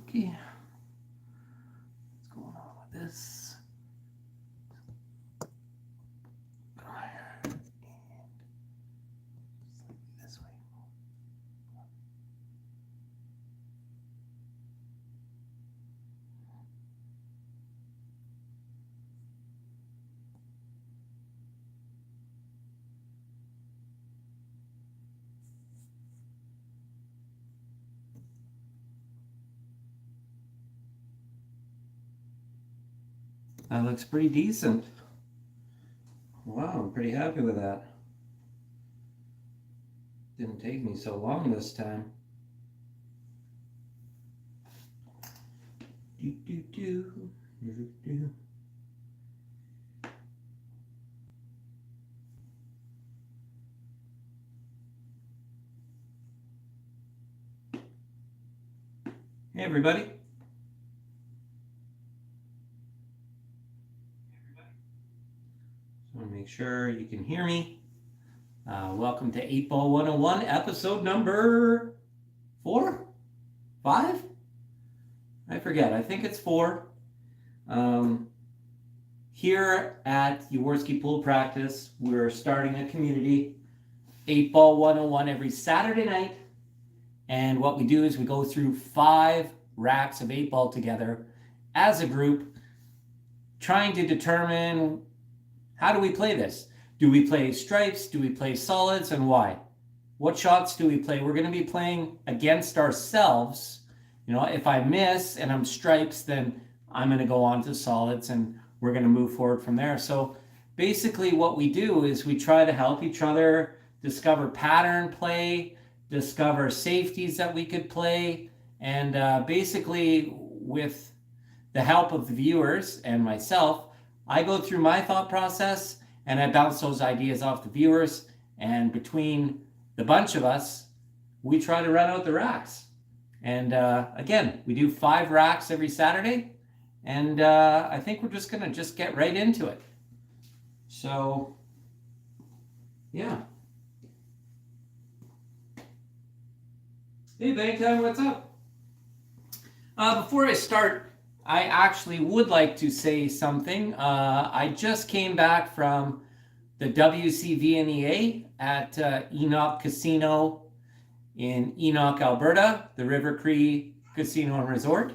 Okay. What's going on with this? Go ahead and slightly this way. That looks pretty decent. Wow, I'm pretty happy with that. Didn't take me so long this time. Hey everybody. Make sure you can hear me. Welcome to 8Ball 101, episode number 4? 5? I forget. I think it's 4. Here at Jaworski Pool Practice, we're starting a community, 8Ball 101, every Saturday night. And what we do is we go through 5 racks of 8-ball together as a group, trying to determine, how do we play this? Do we play stripes? Do we play solids? And why? What shots do we play? We're going to be playing against ourselves. You know, if I miss and I'm stripes, then I'm going to go on to solids and we're going to move forward from there. So basically what we do is we try to help each other discover pattern play, discover safeties that we could play. And basically with the help of the viewers and myself, I go through my thought process and I bounce those ideas off the viewers. And between the bunch of us, we try to run out the racks. And again, we do 5 racks every Saturday. And I think we're just going to get right into it. So, yeah. Hey, Bangtime, what's up? Before I start, I actually would like to say something. I just came back from the WCVNEA at Enoch Casino in Enoch, Alberta, the River Cree Casino and Resort.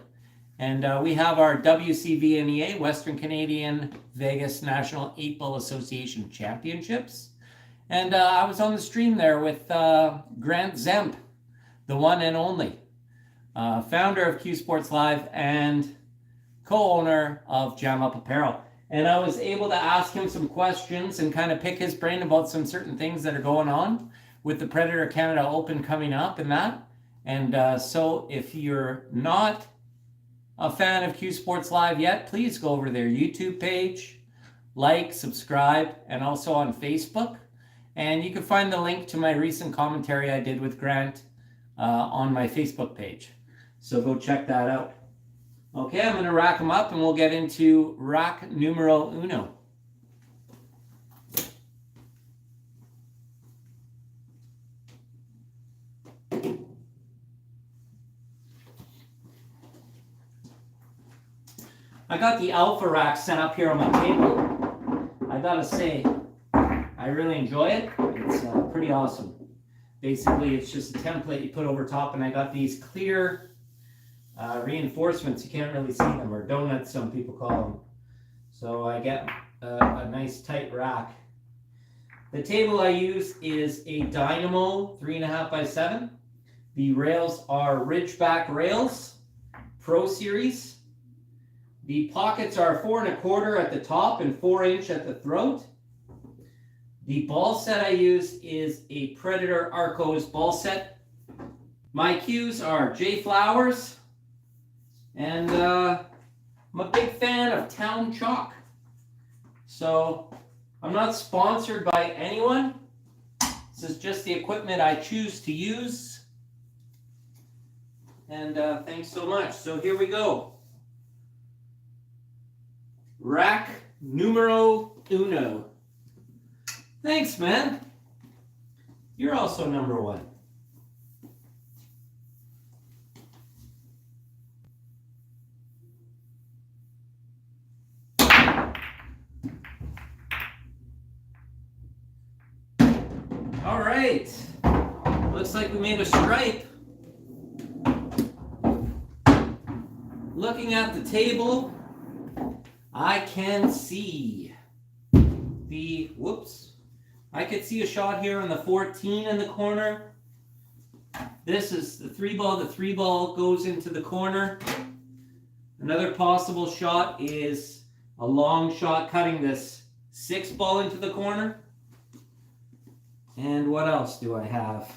And we have our WCVNEA, Western Canadian Vegas National 8-Ball Association Championships. And I was on the stream there with Grant Zemp, the one and only, founder of Q Sports Live and co-owner of Jam Up Apparel. And I was able to ask him some questions and kind of pick his brain about some certain things that are going on with the Predator Canada Open coming up and that. And so if you're not a fan of Q Sports Live yet, please go over to their YouTube page, like, subscribe, and also on Facebook. And you can find the link to my recent commentary I did with Grant on my Facebook page. So go check that out. Okay, I'm going to rack them up and we'll get into rack numero uno. I got the Alpha rack set up here on my table. I gotta say, I really enjoy it. It's pretty awesome. Basically, it's just a template you put over top, and I got these clear reinforcements. You can't really see them, or donuts some people call them. So I get a nice tight rack. The table I use is a Dynamo 3.5x7. The rails are Ridgeback rails, Pro Series. The pockets are 4 1/4 at the top and 4-inch at the throat. The ball set I use is a Predator Arcos ball set. My cues are J Flowers, and I'm a big fan of Town Chalk. So I'm not sponsored by anyone. This is just the equipment I choose to use. And thanks so much. So here we go. Rack numero uno. Thanks, man. You're also number one. All right. Looks like we made a stripe. Looking at the table, I can see the, I could see a shot here on the 14 in the corner. This is the 3-ball. The 3-ball goes into the corner. Another possible shot is a long shot cutting this 6-ball into the corner. And what else do I have?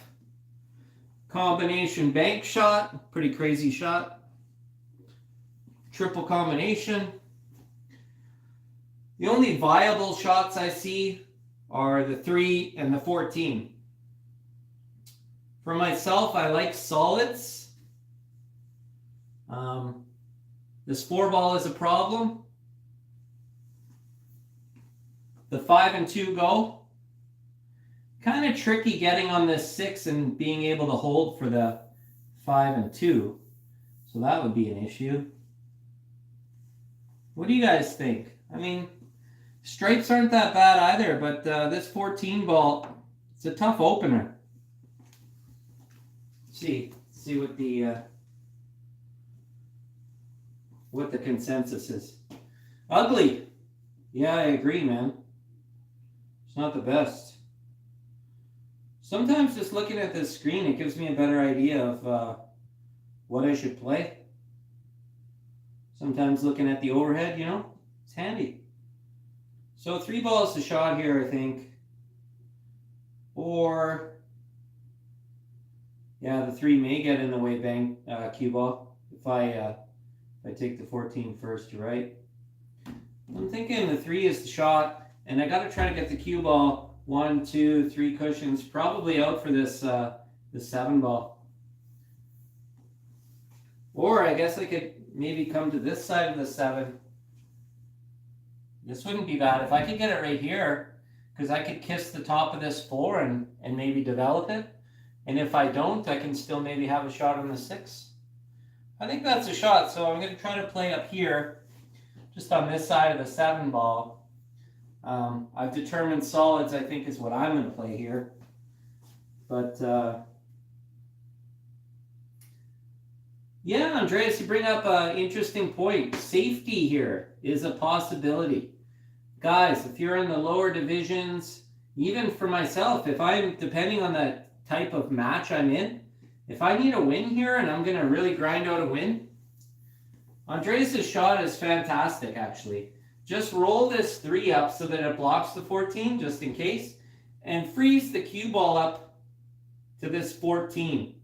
Combination bank shot, pretty crazy shot. Triple combination. The only viable shots I see are the 3 and the 14. For myself, I like solids. This 4-ball is a problem. The 5 and 2 go. Kind of tricky getting on this 6 and being able to hold for the 5 and 2. So that would be an issue. What do you guys think? I mean, stripes aren't that bad either, but this 14 ball, it's a tough opener. Let's see what the consensus is. Ugly. Yeah, I agree, man. It's not the best. Sometimes just looking at this screen, it gives me a better idea of what I should play. Sometimes looking at the overhead, it's handy. So 3-ball is the shot here, I think. Or, yeah, the 3 may get in the way, bang, cue ball. If I take the 14 first, you're right. I'm thinking the 3 is the shot, and I got to try to get the cue ball 1, 2, 3 cushions, probably out for this the 7-ball. Or I guess I could maybe come to this side of the 7. This wouldn't be bad. If I could get it right here, because I could kiss the top of this 4 and maybe develop it. And if I don't, I can still maybe have a shot on the 6. I think that's a shot, so I'm going to try to play up here, just on this side of the 7-ball. I've determined solids, I think, is what I'm going to play here. But, yeah, Andreas, you bring up an interesting point. Safety here is a possibility. Guys, if you're in the lower divisions, even for myself, if I'm, depending on the type of match I'm in, if I need a win here and I'm going to really grind out a win, Andreas' shot is fantastic, actually. Just roll this 3 up so that it blocks the 14, just in case, and freeze the cue ball up to this 14.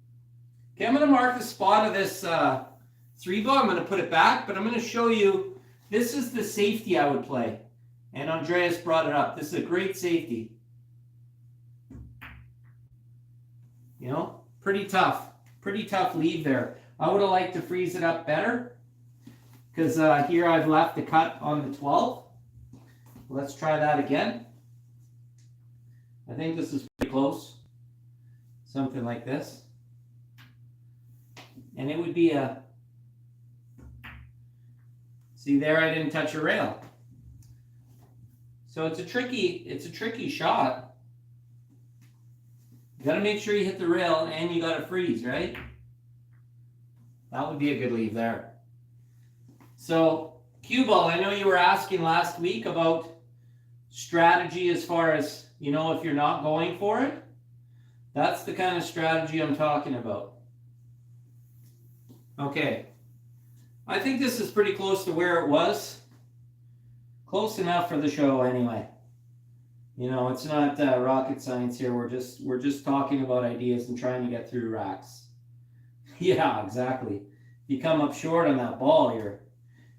Okay, I'm going to mark the spot of this 3-ball. I'm going to put it back, but I'm going to show you, this is the safety I would play. And Andreas brought it up. This is a great safety. Pretty tough lead there. I would have liked to freeze it up better, because here I've left the cut on the 12. Let's try that again. I think this is pretty close. Something like this. And it would be a... See there, I didn't touch a rail. So it's a tricky shot. You got to make sure you hit the rail and you got to freeze, right? That would be a good leave there. So, cue ball, I know you were asking last week about strategy as far as, if you're not going for it. That's the kind of strategy I'm talking about. Okay. I think this is pretty close to where it was. Close enough for the show anyway. It's not rocket science here. We're just talking about ideas and trying to get through racks. Yeah, exactly. If you come up short on that ball,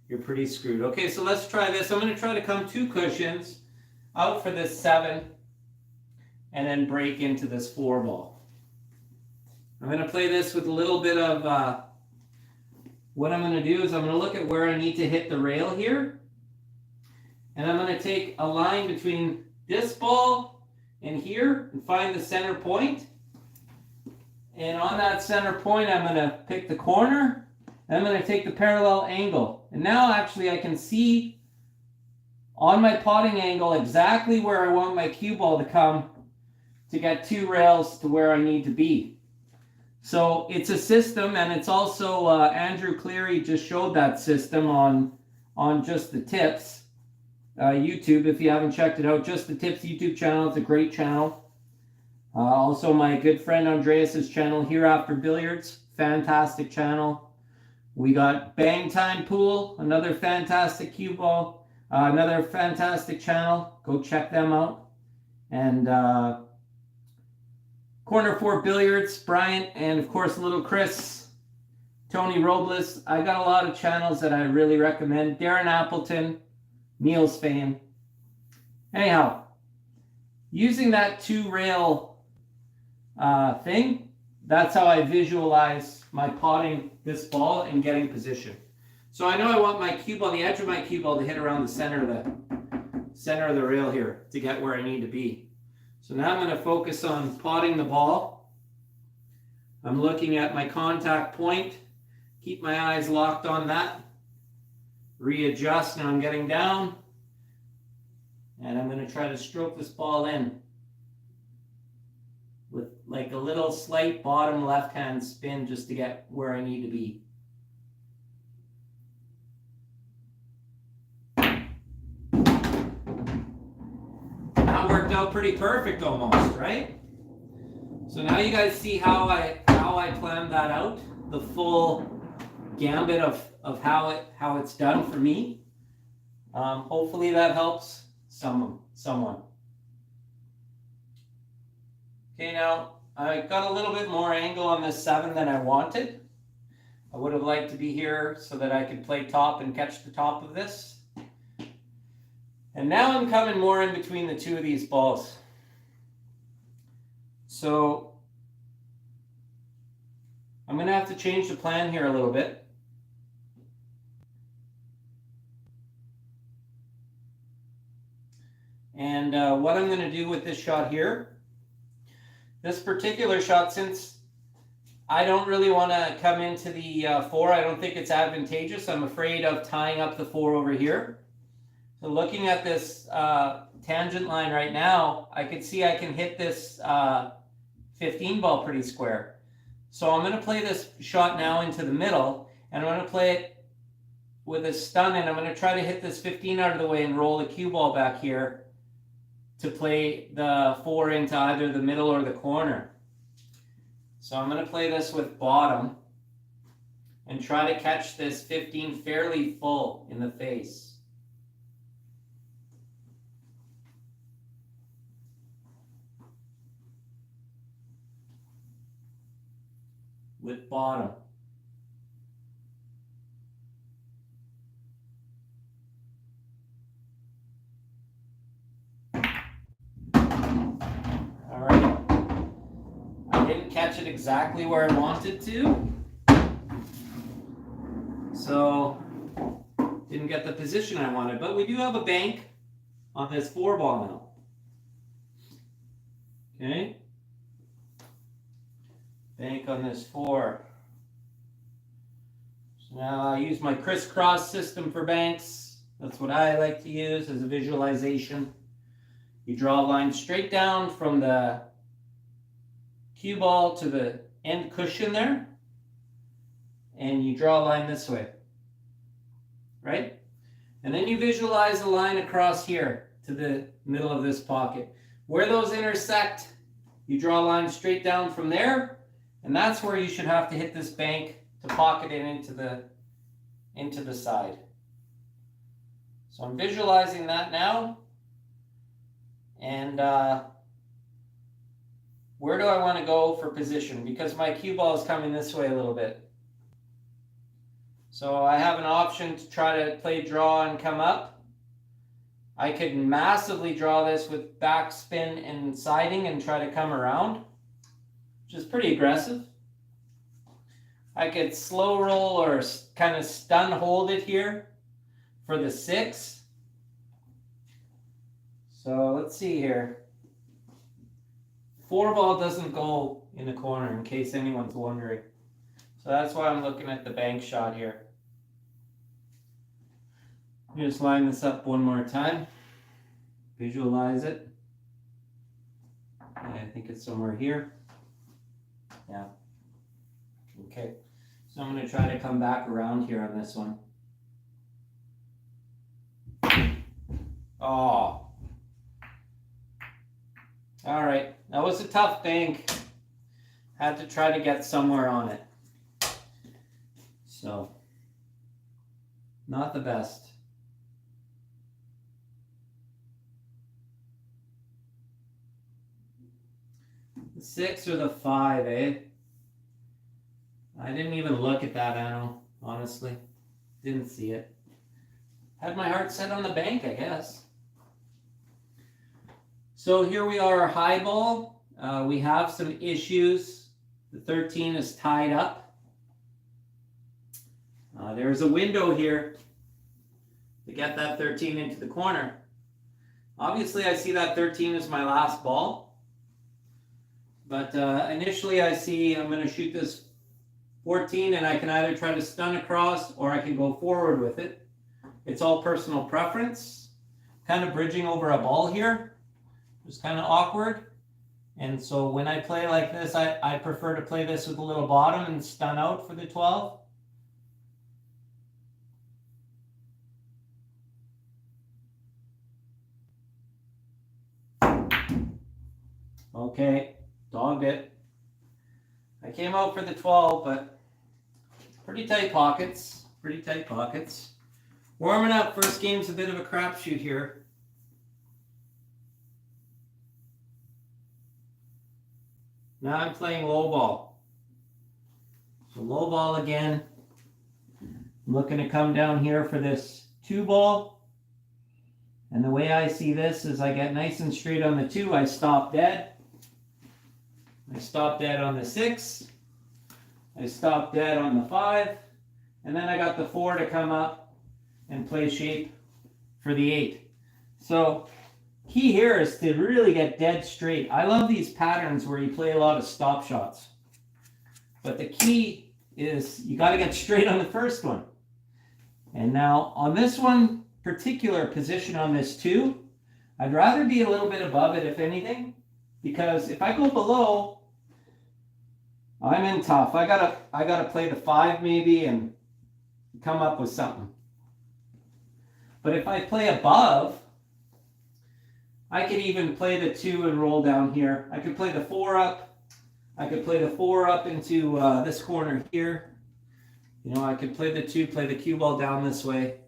you're pretty screwed. Okay, so let's try this. I'm going to try to come 2 cushions out for this 7 and then break into this 4 ball. I'm going to play this with a little bit of, what I'm going to do is I'm going to look at where I need to hit the rail here. And I'm going to take a line between this ball and here and find the center point. And on that center point, I'm going to pick the corner. And I'm going to take the parallel angle. And now actually I can see on my potting angle exactly where I want my cue ball to come to get 2 rails to where I need to be. So it's a system, and it's also Andrew Cleary just showed that system on Just the Tips YouTube. If you haven't checked it out, Just the Tips YouTube channel, it's a great channel. Also my good friend Andreas's channel, Here After Billiards, fantastic channel. We got Bang Time Pool, another fantastic cue ball, another fantastic channel. Go check them out. And Corner 4 Billiards, Bryant, and of course little Chris, Tony Robles. I got a lot of channels that I really recommend. Darren Appleton, Neil's Fame. Anyhow, using that 2 rail thing, that's how I visualize my potting this ball and getting position. So I know I want my cue ball, the edge of my cue ball, to hit around the center of the rail here to get where I need to be. So now I'm going to focus on potting the ball. I'm looking at my contact point. Keep my eyes locked on that. Readjust. Now I'm getting down. And I'm going to try to stroke this ball in with like a little slight bottom left-hand spin just to get where I need to be. That worked out pretty perfect almost, right? So now you guys see how I planned that out, the full gambit of how it's done for me. Hopefully that helps someone. Okay, now I got a little bit more angle on this 7 than I wanted. I would have liked to be here so that I could play top and catch the top of this. And now I'm coming more in between the 2 of these balls. So I'm going to have to change the plan here a little bit. And what I'm going to do with this shot here, this particular shot, since I don't really want to come into the 4, I don't think it's advantageous. I'm afraid of tying up the 4 over here. So looking at this tangent line right now, I can see I can hit this 15 ball pretty square. So I'm going to play this shot now into the middle, and I'm going to play it with a stun, and I'm going to try to hit this 15 out of the way and roll the cue ball back here to play the 4 into either the middle or the corner. So I'm going to play this with bottom and try to catch this 15 fairly full in the face. With bottom. All right. I didn't catch it exactly where I wanted to, so didn't get the position I wanted, but we do have a bank on this 4 ball now. Okay. Bank on this 4. So now I use my crisscross system for banks. That's what I like to use as a visualization. You draw a line straight down from the cue ball to the end cushion there, and you draw a line this way, right? And then you visualize a line across here to the middle of this pocket. Where those intersect, you draw a line straight down from there, and that's where you should have to hit this bank to pocket it into the side. So I'm visualizing that now, and Where do I want to go for position? Because my cue ball is coming this way a little bit. So I have an option to try to play draw and come up. I could massively draw this with backspin and siding and try to come around, which is pretty aggressive. I could slow roll or kind of stun hold it here for the 6. So let's see here. 4 ball doesn't go in the corner, in case anyone's wondering. So that's why I'm looking at the bank shot here. Let me just line this up one more time. Visualize it. I think it's somewhere here. Yeah. Okay. So I'm going to try to come back around here on this one. Oh. All right. That was a tough bank. Had to try to get somewhere on it. So, not the best. The 6 or the 5, eh? I didn't even look at that arrow, honestly. Didn't see it. Had my heart set on the bank, I guess. So here we are, high ball. We have some issues. The 13 is tied up. There's a window here to get that 13 into the corner. Obviously, I see that 13 as my last ball. But initially, I see I'm going to shoot this 14, and I can either try to stun across or I can go forward with it. It's all personal preference. Kind of bridging over a ball here. It's kind of awkward. And so when I play like this, I prefer to play this with a little bottom and stun out for the 12. Okay, dogged it. I came out for the 12, but pretty tight pockets. Pretty tight pockets. Warming up. First game's a bit of a crapshoot here. Now I'm playing low ball. So low ball again. I'm looking to come down here for this 2 ball. And the way I see this is I get nice and straight on the 2. I stop dead. I stop dead on the 6. I stop dead on the 5. And then I got the 4 to come up and play shape for the 8. So key here is to really get dead straight. I love these patterns where you play a lot of stop shots. But the key is you got to get straight on the first one. And now on this one particular position on this 2, I'd rather be a little bit above it if anything. Because if I go below, I'm in tough. I gotta play the 5 maybe and come up with something. But if I play above, I could even play the 2 and roll down here. I could play the 4 up. I could play the 4 up into this corner here. You know, I could play the 2, play the cue ball down this way.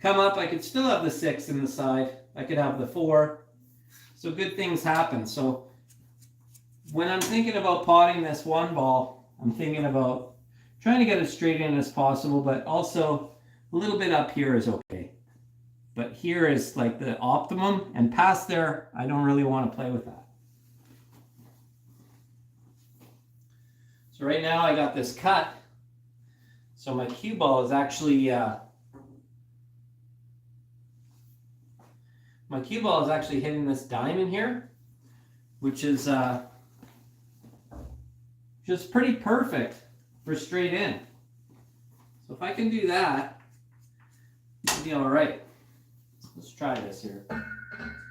Come up, I could still have the 6 in the side. I could have the 4. So good things happen. So when I'm thinking about potting this 1 ball, I'm thinking about trying to get as straight in as possible, but also a little bit up here is okay. But here is like the optimum, and past there, I don't really want to play with that. So right now I got this cut. So my cue ball is actually hitting this diamond here, which is just pretty perfect for straight in. So if I can do that, it'll be all right. Let's try this here.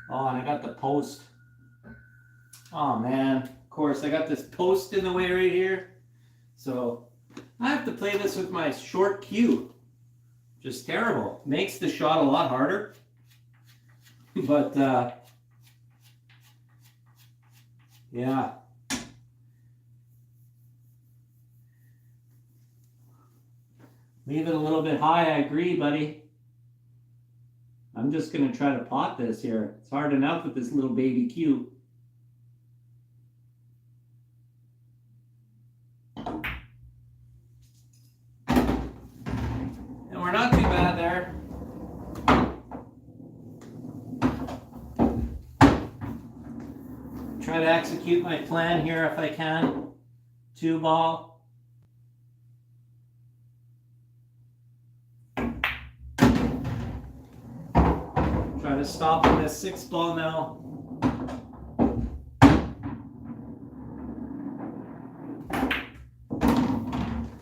Oh, and I got the post. Oh man, of course I got this post in the way right here. So I have to play this with my short cue. Just terrible. Makes the shot a lot harder. But yeah. Leave it a little bit high, I agree, buddy. I'm just going to try to pot this here. It's hard enough with this little baby cue. to execute my plan here if I can. 2 ball. Try to stop on this 6 ball now.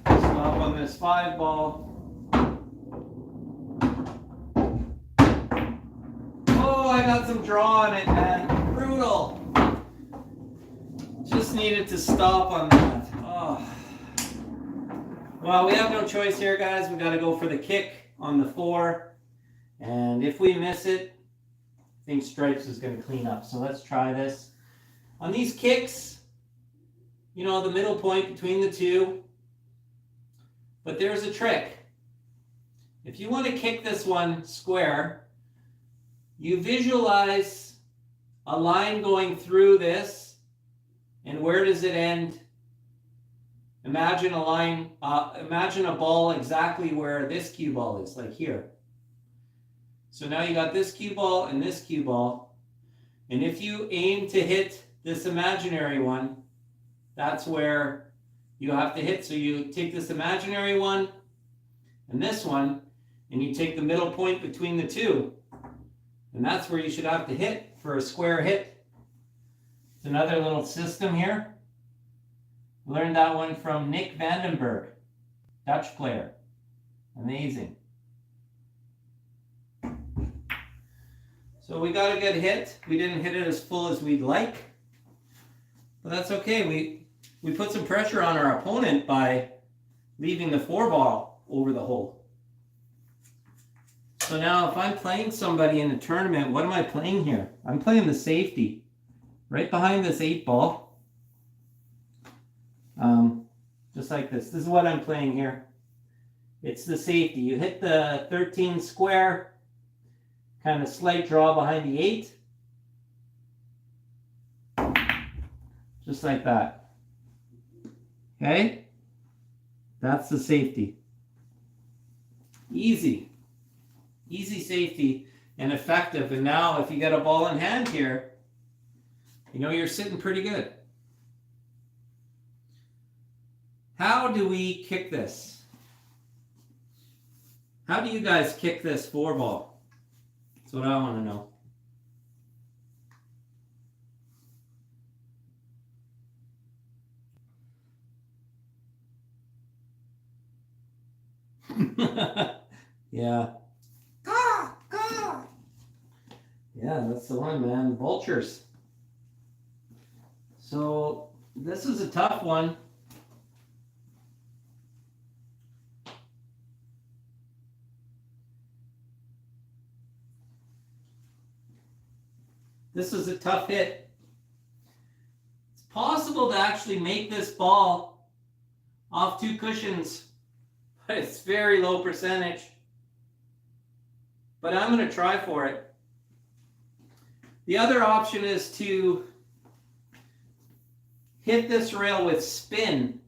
Stop on this 5 ball. Oh, I got some draw on it, man. Brutal. Just needed to stop on that. Oh. Well, we have no choice here, guys. We got to go for the kick on the 4. And if we miss it, I think Stripes is going to clean up. So let's try this. On these kicks, you know, the middle point between the 2. But there's a trick. If you want to kick this one square, you visualize a line going through this, and where does it end? Imagine a line, imagine a ball exactly where this cue ball is, like here. So now you got this cue ball and this cue ball, and if you aim to hit this imaginary one, that's where you have to hit. So you take this imaginary one and this one, and you take the middle point between the 2. And that's where you should have to hit for a square hit. It's another little system here. Learned that one from Nick Vandenberg, Dutch player. Amazing. So we got a good hit. We didn't hit it as full as we'd like, but that's okay. We put some pressure on our opponent by leaving the 4 ball over the hole. So now if I'm playing somebody in a tournament, what am I playing here? I'm playing the safety. Right behind this 8 ball. Just like this. This is what I'm playing here. It's the safety. You hit the 13 square, kind of slight draw behind the 8. Just like that. Okay? That's the safety. Easy. Easy safety and effective. And now if you get a ball in hand here, you know you're sitting pretty good. How do we kick this? How do you guys kick this 4 ball? That's what I want to know. Yeah. Yeah, that's the one, man. Vultures. So this is a tough one. This is a tough hit. It's possible to actually make this ball off 2 cushions, but it's very low percentage. But I'm going to try for it. The other option is to hit this rail with spin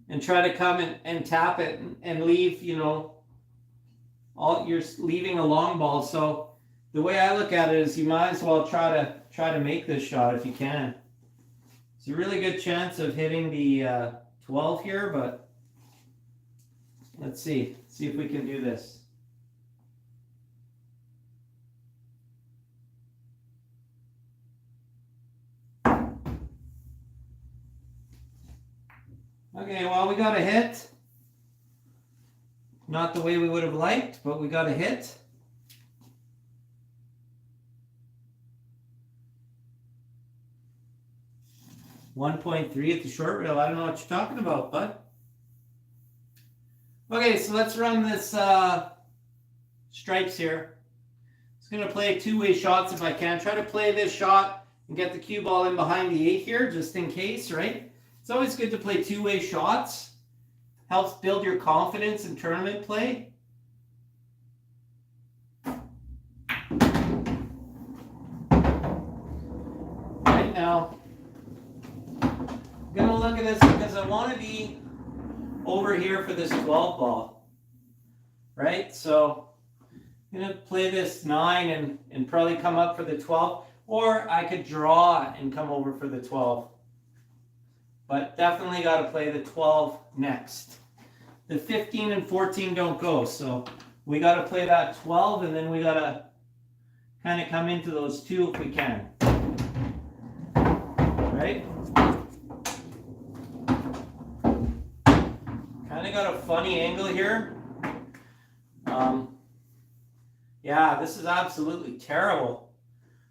and try to come and tap it and leave, you know, you're leaving a long ball. So the way I look at it is you might as well try to make this shot if you can. It's a really good chance of hitting the 12 here, but let's see if we can do this. Okay, well, we got a hit. Not the way we would have liked, but we got a hit. .3 at the short rail. I don't know what you're talking about, bud. Okay, so let's run this stripes here. It's going to play 2-way shots if I can. Try to play this shot and get the cue ball in behind the 8 here, just in case, right? It's always good to play 2-way shots. Helps build your confidence in tournament play. Right now, I'm going to look at this because I want to be over here for this 12 ball. Right? So I'm going to play this 9 and probably come up for the 12. Or I could draw and come over for the 12. But definitely got to play the 12 next. The 15 and 14 don't go, so we got to play that 12, and then we got to kind of come into those two if we can. Right? Kind of got a funny angle here. Yeah, this is absolutely terrible.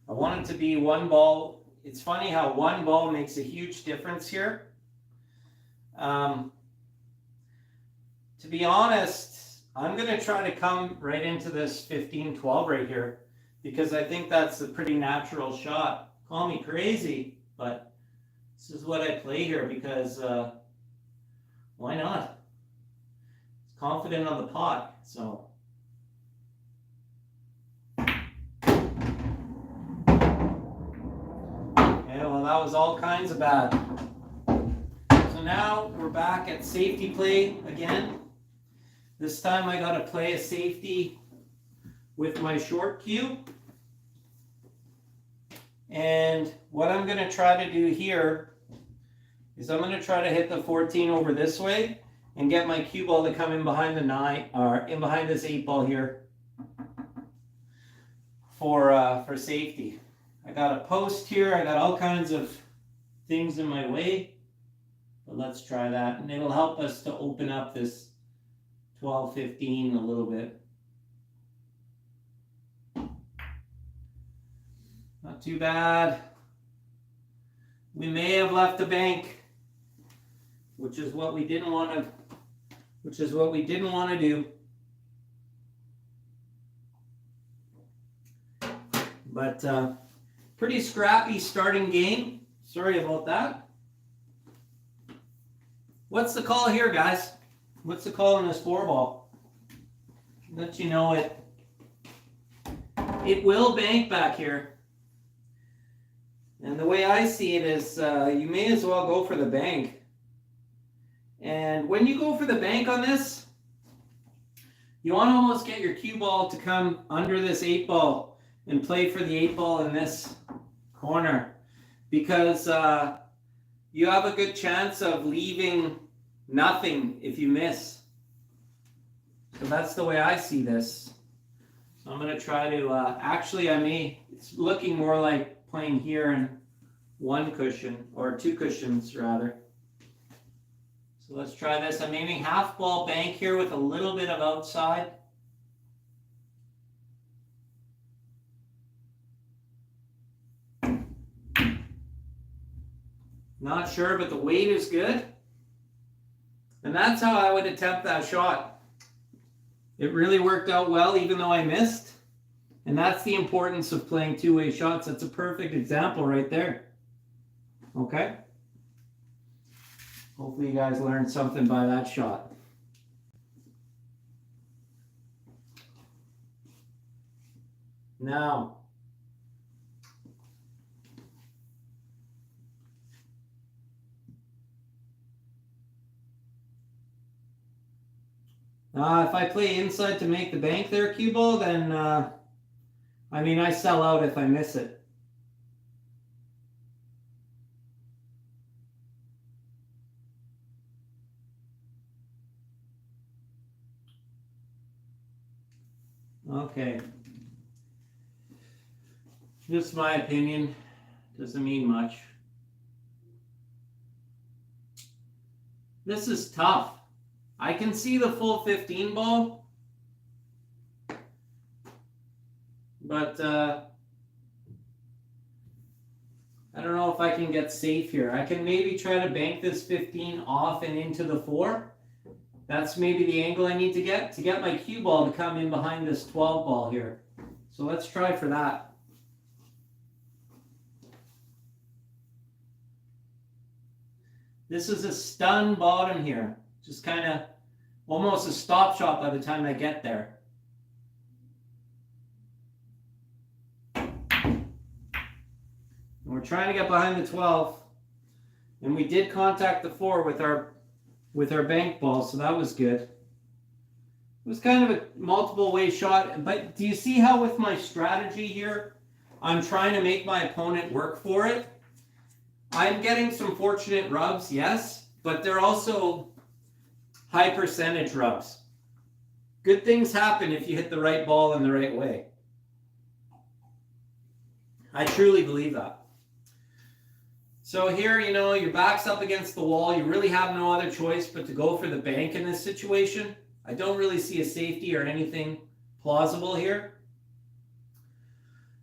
I want it to be one ball. It's funny how one ball makes a huge difference here. To be honest, I'm going to try to come right into this 15-12 right here because I think that's a pretty natural shot. Call me crazy, but this is what I play here because why not? It's confident on the pot, so. Yeah, well, that was all kinds of bad. So now we're back at safety play again. This time I got to play a safety with my short cue. And what I'm going to try to do here is I'm going to try to hit the 14 over this way and get my cue ball to come in behind the 9 or in behind this 8-ball here for safety. I got a post here. I got all kinds of things in my way. But let's try that. And it'll help us to open up this 12-15 a little bit. Not too bad. We may have left a bank, which is what we didn't want to do. But pretty scrappy starting game. Sorry about that. What's the call here, guys? What's the call on this 4-ball? Let you know it will bank back here. And the way I see it is you may as well go for the bank. And when you go for the bank on this, you want to almost get your cue ball to come under this 8-ball and play for the 8-ball in this corner. Because you have a good chance of leaving nothing if you miss. So that's the way I see this. So I'm going to try to, actually it's looking more like playing here in one cushion, or 2 cushions rather. So let's try this. I'm aiming half ball bank here with a little bit of outside. Not sure, but the weight is good. And that's how I would attempt that shot. It really worked out well, even though I missed. And that's the importance of playing two-way shots. That's a perfect example right there. Okay? Hopefully you guys learned something by that shot. Now, if I play inside to make the bank there, cue ball, then I sell out if I miss it. Okay. Just my opinion. Doesn't mean much. This is tough. I can see the full 15 ball, but I don't know if I can get safe here. I can maybe try to bank this 15 off and into the 4. That's maybe the angle I need to get my cue ball to come in behind this 12 ball here. So let's try for that. This is a stun bottom here. Just kind of almost a stop shot by the time I get there. And we're trying to get behind the 12. And we did contact the 4 with our bank ball, so that was good. It was kind of a multiple way shot, but do you see how with my strategy here, I'm trying to make my opponent work for it. I'm getting some fortunate rubs, yes, but they're also high percentage rubs. Good things happen if you hit the right ball in the right way. I truly believe that. So here, you know, your back's up against the wall. You really have no other choice but to go for the bank in this situation. I don't really see a safety or anything plausible here.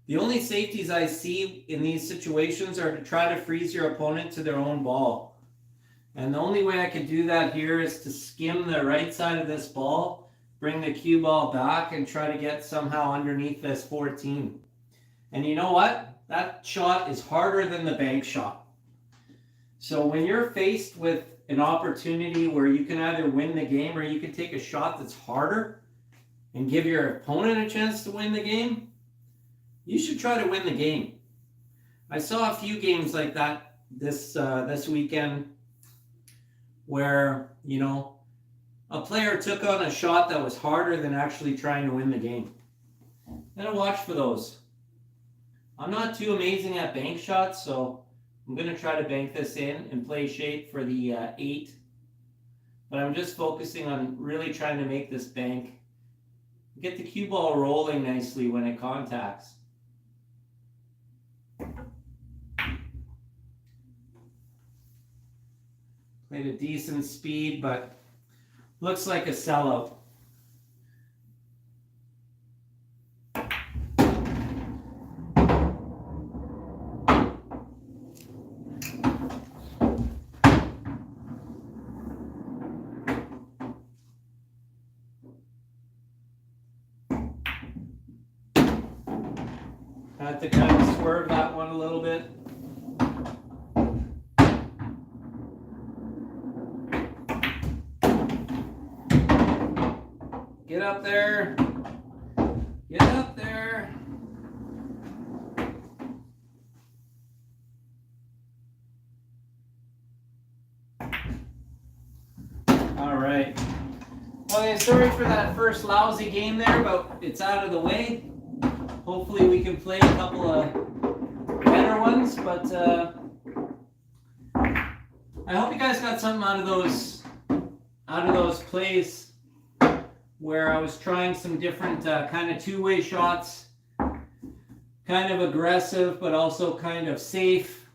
The only safeties I see in these situations are to try to freeze your opponent to their own ball. And the only way I can do that here is to skim the right side of this ball, bring the cue ball back, and try to get somehow underneath this 14. And you know what? That shot is harder than the bank shot. So when you're faced with an opportunity where you can either win the game or you can take a shot that's harder and give your opponent a chance to win the game, you should try to win the game. I saw a few games like that this weekend where, you know, a player took on a shot that was harder than actually trying to win the game. Gotta watch for those. I'm not too amazing at bank shots, so I'm going to try to bank this in and play shape for the 8. But I'm just focusing on really trying to make this bank. Get the cue ball rolling nicely when it contacts. Played a decent speed, but looks like a sellout. I had to kind of swerve that one a little bit. Get up there. Get up there. All right. Okay, sorry for that first lousy game there, but it's out of the way. Hopefully we can play a couple of better ones, but I hope you guys got something out of those plays where I was trying some different kind of two-way shots, kind of aggressive but also kind of safe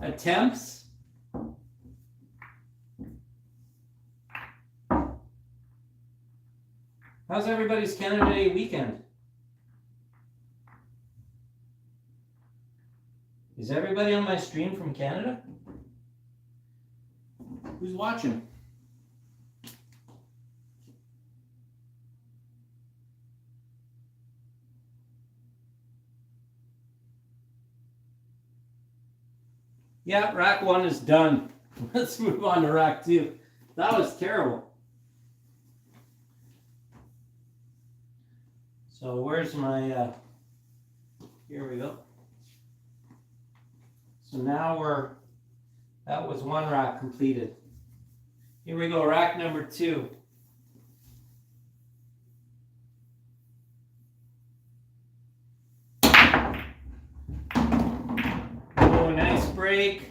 attempts. How's everybody's Canada Day weekend? Is everybody on my stream from Canada? Who's watching? Yeah, rack 1 is done. Let's move on to rack 2. That was terrible. So where's my, here we go. So now that was one rack completed. Here we go, rack number 2. Oh, nice break.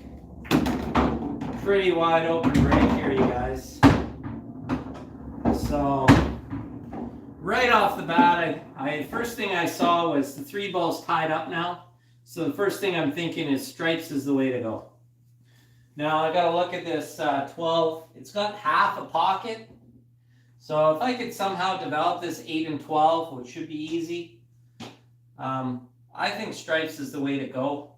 Pretty wide open break here, you guys. So, right off the bat, first thing I saw was the 3 balls tied up now. So the first thing I'm thinking is stripes is the way to go. Now I got to look at this 12. It's got half a pocket. So if I could somehow develop this 8 and 12, which should be easy, I think stripes is the way to go.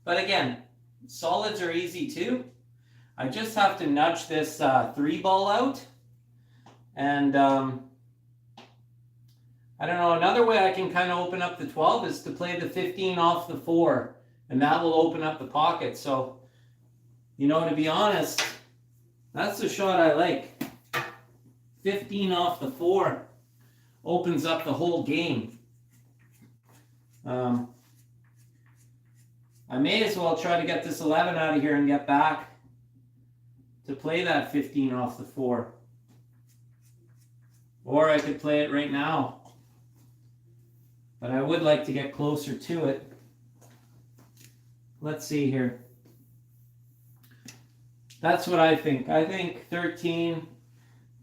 But again, solids are easy too. I just have to nudge this 3 ball out. And I don't know, another way I can kind of open up the 12 is to play the 15 off the 4, and that will open up the pocket. So, you know, to be honest, that's the shot I like. 15 off the 4 opens up the whole game. I may as well try to get this 11 out of here and get back to play that 15 off the 4. Or I could play it right now. but I would like to get closer to it. Let's see here. That's what I think. I think 13,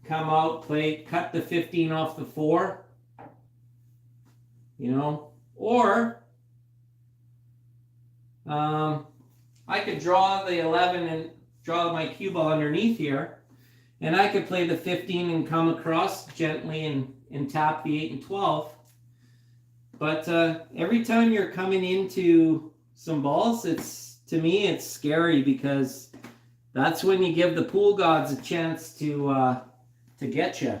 come out, play, cut the 15 off the 4. You know, or I could draw the 11 and draw my cue ball underneath here, and I could play the 15 and come across gently and tap the 8 and 12. But every time you're coming into some balls, to me it's scary, because that's when you give the pool gods a chance to get you,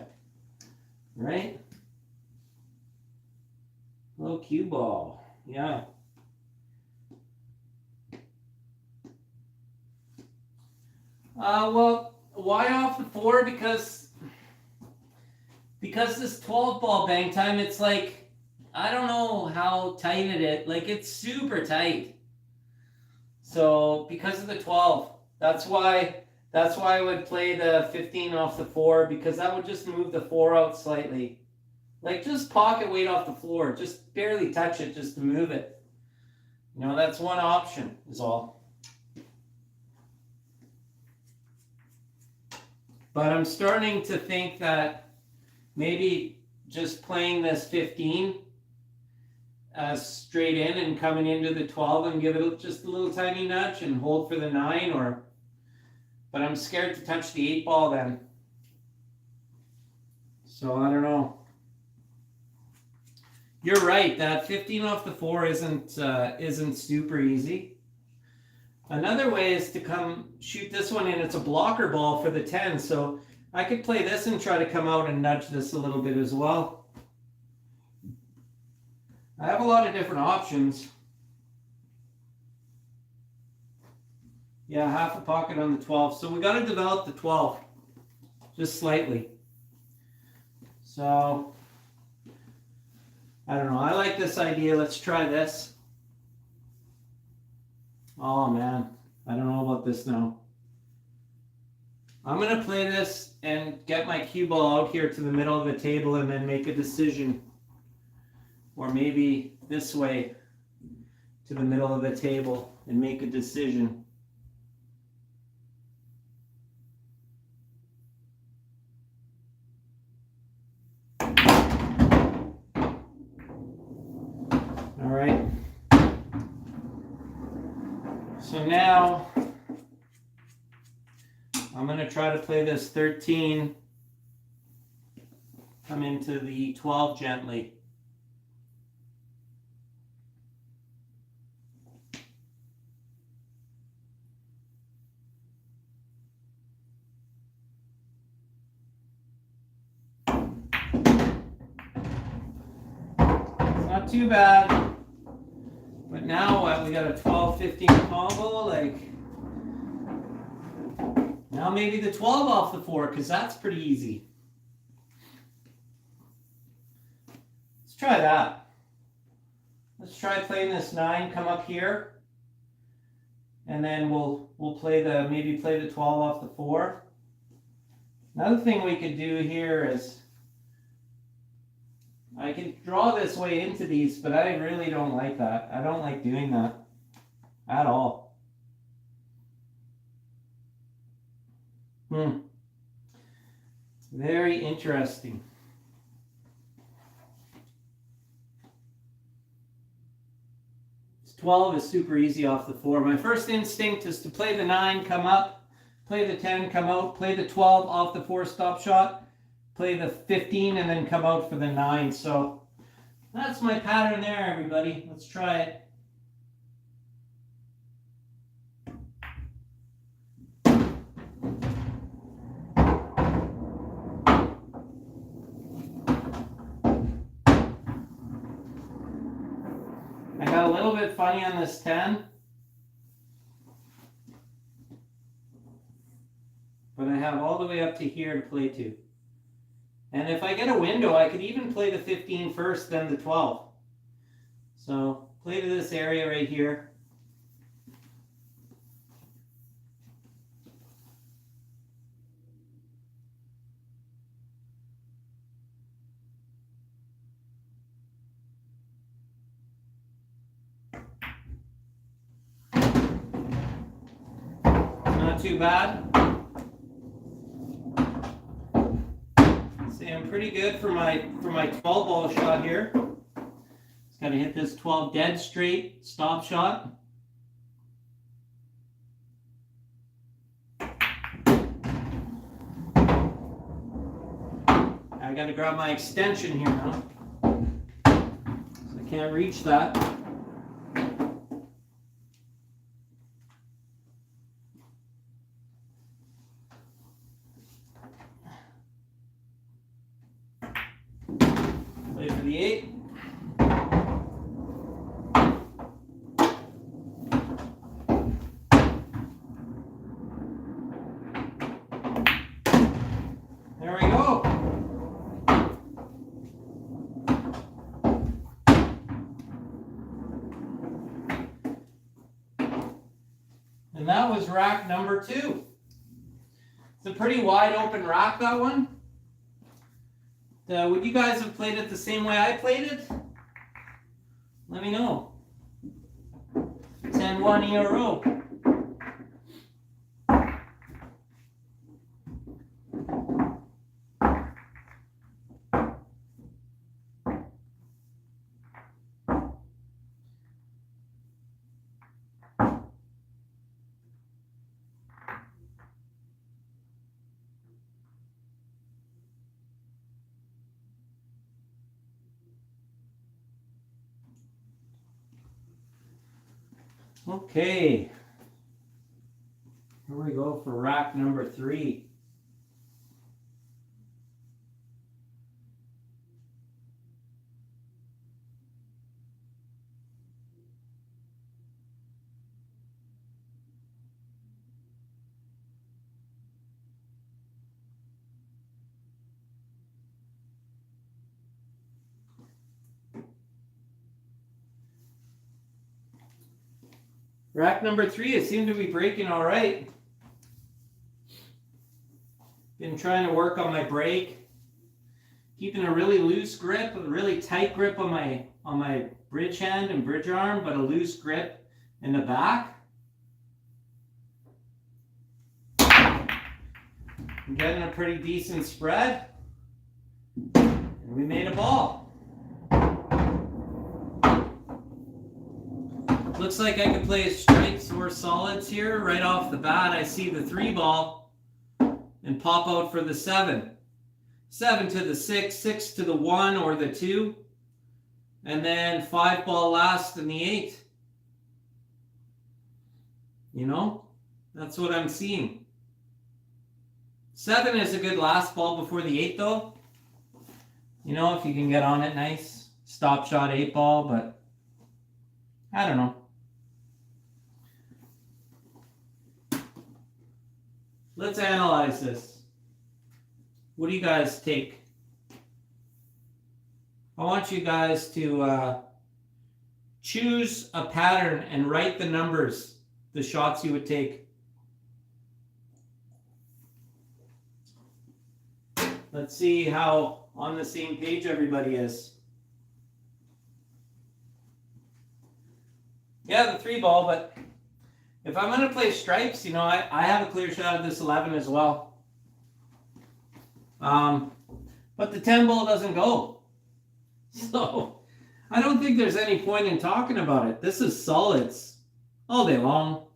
right? Low cue ball, yeah. Well, why off the 4? Because this 12 ball bang time, it's like, I don't know how tight it is. Like, it's super tight. So because of the 12, that's why I would play the 15 off the 4, because that would just move the 4 out slightly. Like, just pocket weight off the floor. Just barely touch it just to move it. You know, that's one option, is all. But I'm starting to think that maybe just playing this 15 straight in and coming into the 12 and give it just a little tiny nudge and hold for the 9, but I'm scared to touch the 8 ball then. So I don't know. You're right, that 15 off the 4 isn't super easy. Another way is to come shoot this one in. It's a blocker ball for the 10, so I could play this and try to come out and nudge this a little bit as well. I have a lot of different options. Yeah, half a pocket on the 12. So we got to develop the 12 just slightly. So I don't know. I like this idea. Let's try this. Oh man, I don't know about this now. I'm going to play this and get my cue ball out here to the middle of the table and then make a decision. Or maybe this way to the middle of the table and make a decision. All right. So now I'm going to try to play this 13, come into the 12 gently. Not too bad, but now what, we got a 12-15 combo, like, now maybe the 12 off the 4, because that's pretty easy. Let's try that. Let's try playing this 9, come up here, and then we'll maybe play the 12 off the 4. Another thing we could do here is I can draw this way into these, but I really don't like that. I don't like doing that at all. Very interesting. 12 is super easy off the 4. My first instinct is to play the 9, come up, play the 10, come out, play the 12 off the 4 stop shot, play the 15, and then come out for the 9. So that's my pattern there, everybody. Let's try it. I got a little bit funny on this 10, but I have all the way up to here to play to. And if I get a window, I could even play the 15 first, then the 12. So play to this area right here. not too bad. See, I'm pretty good for my 12 ball shot here. Just gotta hit this 12 dead straight stop shot. I gotta grab my extension here now. So I can't reach that. Play for the 8. There we go. And that was rack number 2. It's a pretty wide open rack, that one. Would you guys have played it the same way I played it? Let me know. 10-1 in a row. Okay, here we go for rack number 3. Rack number 3, it seemed to be breaking all right. Been trying to work on my break, keeping a really loose grip, a really tight grip on my bridge hand and bridge arm, but a loose grip in the back. I'm getting a pretty decent spread, and we made a ball. Looks like I could play stripes or solids here. Right off the bat, I see the 3 ball and pop out for the 7. 7 to the 6, 6 to the 1 or the 2, and then 5 ball last in the 8. You know, that's what I'm seeing. 7 is a good last ball before the 8 though. You know, if you can get on it nice. Stop shot 8 ball, but I don't know. Let's analyze this. What do you guys take? I want you guys to choose a pattern and write the numbers, the shots you would take. Let's see how on the same page everybody is. Yeah, the 3 ball, but if I'm going to play stripes, you know, I have a clear shot of this 11 as well. But the 10 ball doesn't go. So I don't think there's any point in talking about it. This is solids all day long.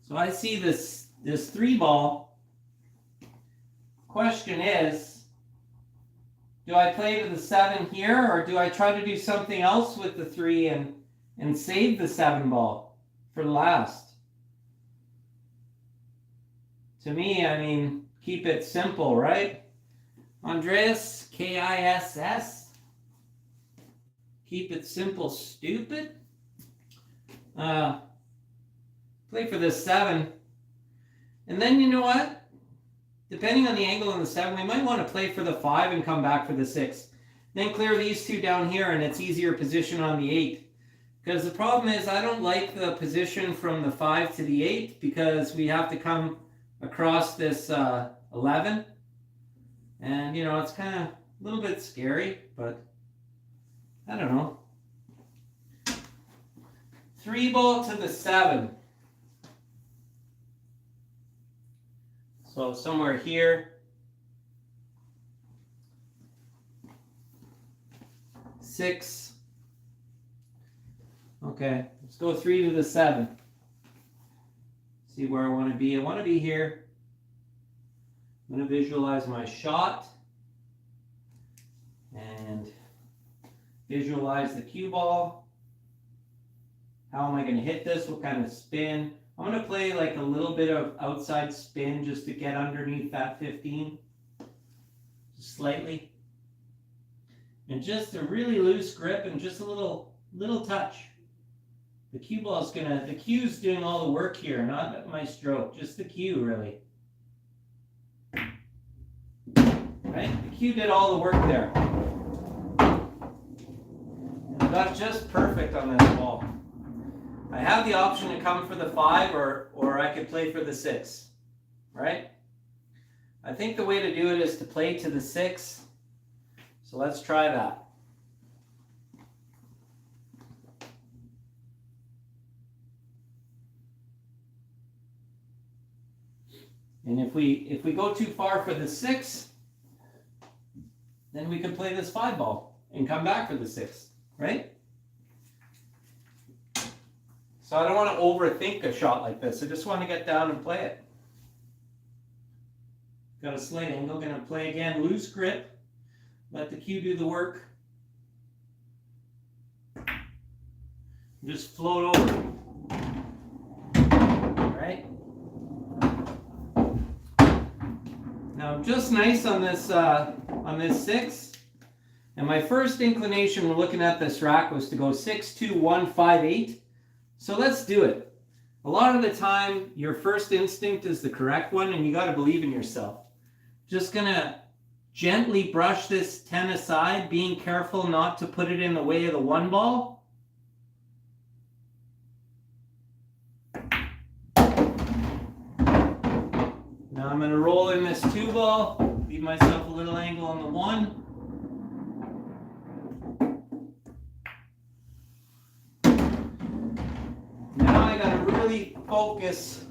So I see this 3 ball. Question is, do I play to the 7 here, or do I try to do something else with the 3 and save the 7 ball for last? To me, I mean, keep it simple, right? Andreas, Kiss. Keep it simple, stupid. Play for this 7. And then you know what? Depending on the angle on the 7, we might want to play for the 5 and come back for the 6. Then clear these 2 down here, and it's easier position on the 8. Because the problem is I don't like the position from the 5 to the 8 because we have to come across this 11. And, you know, it's kind of a little bit scary, but I don't know. 3 ball to the 7. So somewhere here. 6. Okay, let's go 3 to the 7. See where I want to be. I want to be here. I'm going to visualize my shot and visualize the cue ball. How am I going to hit this? What kind of spin? I'm going to play like a little bit of outside spin just to get underneath that 15. Just slightly. And just a really loose grip and just a little touch. The cue ball is the cue's doing all the work here, not my stroke, just the cue really. Right? The cue did all the work there. And I got just perfect on this ball. I have the option to come for the 5 or I could play for the 6, right? I think the way to do it is to play to the 6. So let's try that. And if we go too far for the 6, then we can play this 5 ball and come back for the 6, right? So I don't want to overthink a shot like this. I just want to get down and play it. Got a slight angle, going to play again, loose grip. Let the cue do the work. Just float over. All right. Now I'm just nice on this 6. And my first inclination when looking at this rack was to go 6, 2, 1, 5, 8. So let's do it. A lot of the time, your first instinct is the correct one, and you got to believe in yourself. Just gonna gently brush this 10 aside, being careful not to put it in the way of the 1 ball. Now I'm gonna roll in this 2 ball, leave myself a little angle on the 1. Now I gotta really focus.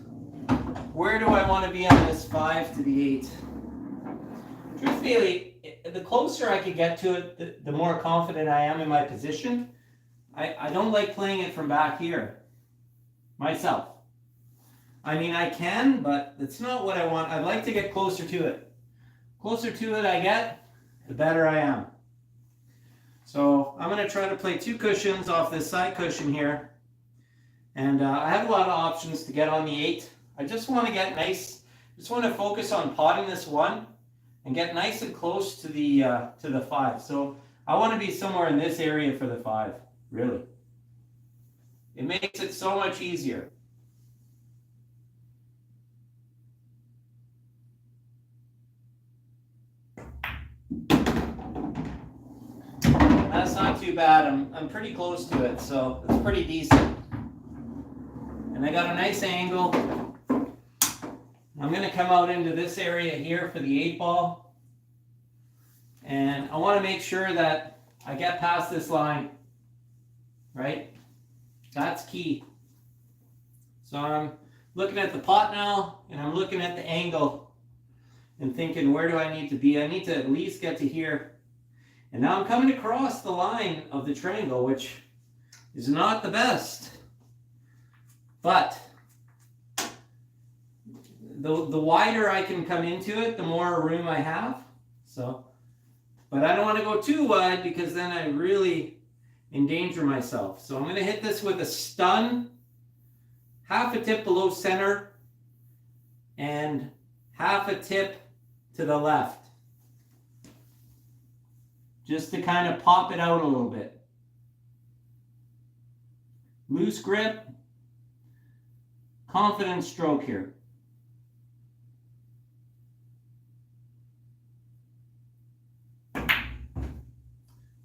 Where do I want to be on this 5 to the 8? Truthfully, the closer I can get to it, the more confident I am in my position. I don't like playing it from back here, myself. I mean, I can, but it's not what I want. I'd like to get closer to it. Closer to it I get, the better I am. So I'm going to try to play 2 cushions off this side cushion here. And I have a lot of options to get on the 8. I just want to get nice. Just want to focus on potting this 1 and get nice and close to the 5. So I want to be somewhere in this area for the 5, really. It makes it so much easier. That's not too bad. I'm pretty close to it, so it's pretty decent. And I got a nice angle. I'm going to come out into this area here for the 8 ball. And I want to make sure that I get past this line, right? That's key. So I'm looking at the pot now, and I'm looking at the angle and thinking, where do I need to be? I need to at least get to here. And now I'm coming across the line of the triangle, which is not the best. But the wider I can come into it, the more room I have. So, but I don't want to go too wide because then I really endanger myself. So I'm going to hit this with a stun, half a tip below center, and half a tip to the left. Just to kind of pop it out a little bit. Loose grip. Confident stroke here.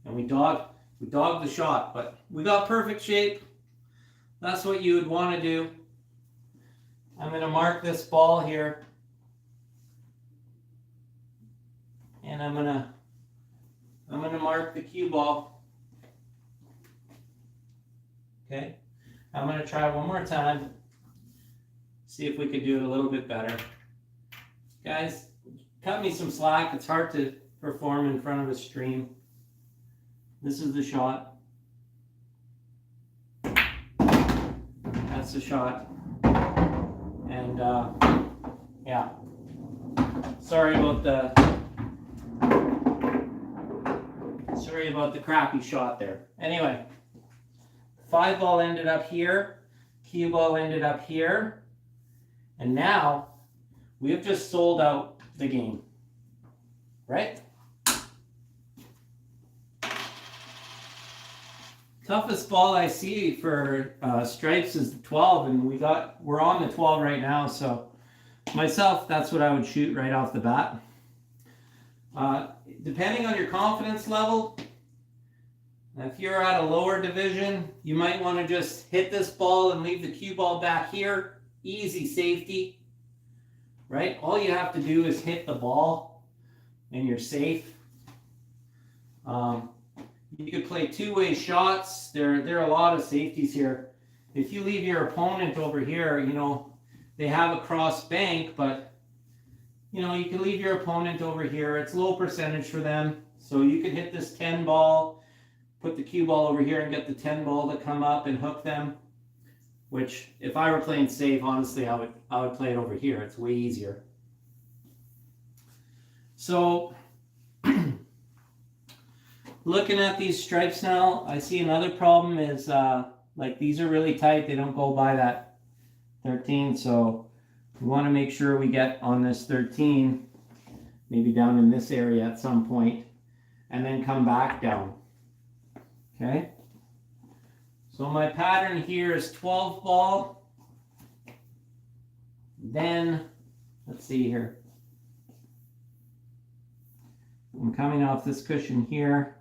And we dogged the shot, but we got perfect shape. That's what you would want to do. I'm going to mark this ball here. And I'm going to mark the cue ball. Okay. I'm going to try one more time. See if we could do it a little bit better. Guys, cut me some slack. It's hard to perform in front of a stream. This is the shot. That's the shot. And yeah. Sorry about the crappy shot there. Anyway, 5-ball ended up here, cue ball ended up here, and now we have just sold out the game, right? Toughest ball I see for stripes is the 12, and we're on the 12 right now. So myself, that's what I would shoot right off the bat. Depending on your confidence level, if you're at a lower division, you might want to just hit this ball and leave the cue ball back here. Easy safety, right? All you have to do is hit the ball and you're safe. You could play two-way shots. There are a lot of safeties here. If you leave your opponent over here, you know, they have a cross bank, but you know, you can leave your opponent over here. It's low percentage for them. So you could hit this 10 ball, put the cue ball over here and get the 10 ball to come up and hook them. Which, if I were playing safe, honestly, I would play it over here. It's way easier. So, looking at these stripes now, I see another problem is like these are really tight. They don't go by that 13. So we want to make sure we get on this 13, maybe down in this area at some point, and then come back down. Okay. So my pattern here is 12 ball. Then, let's see here. I'm coming off this cushion here.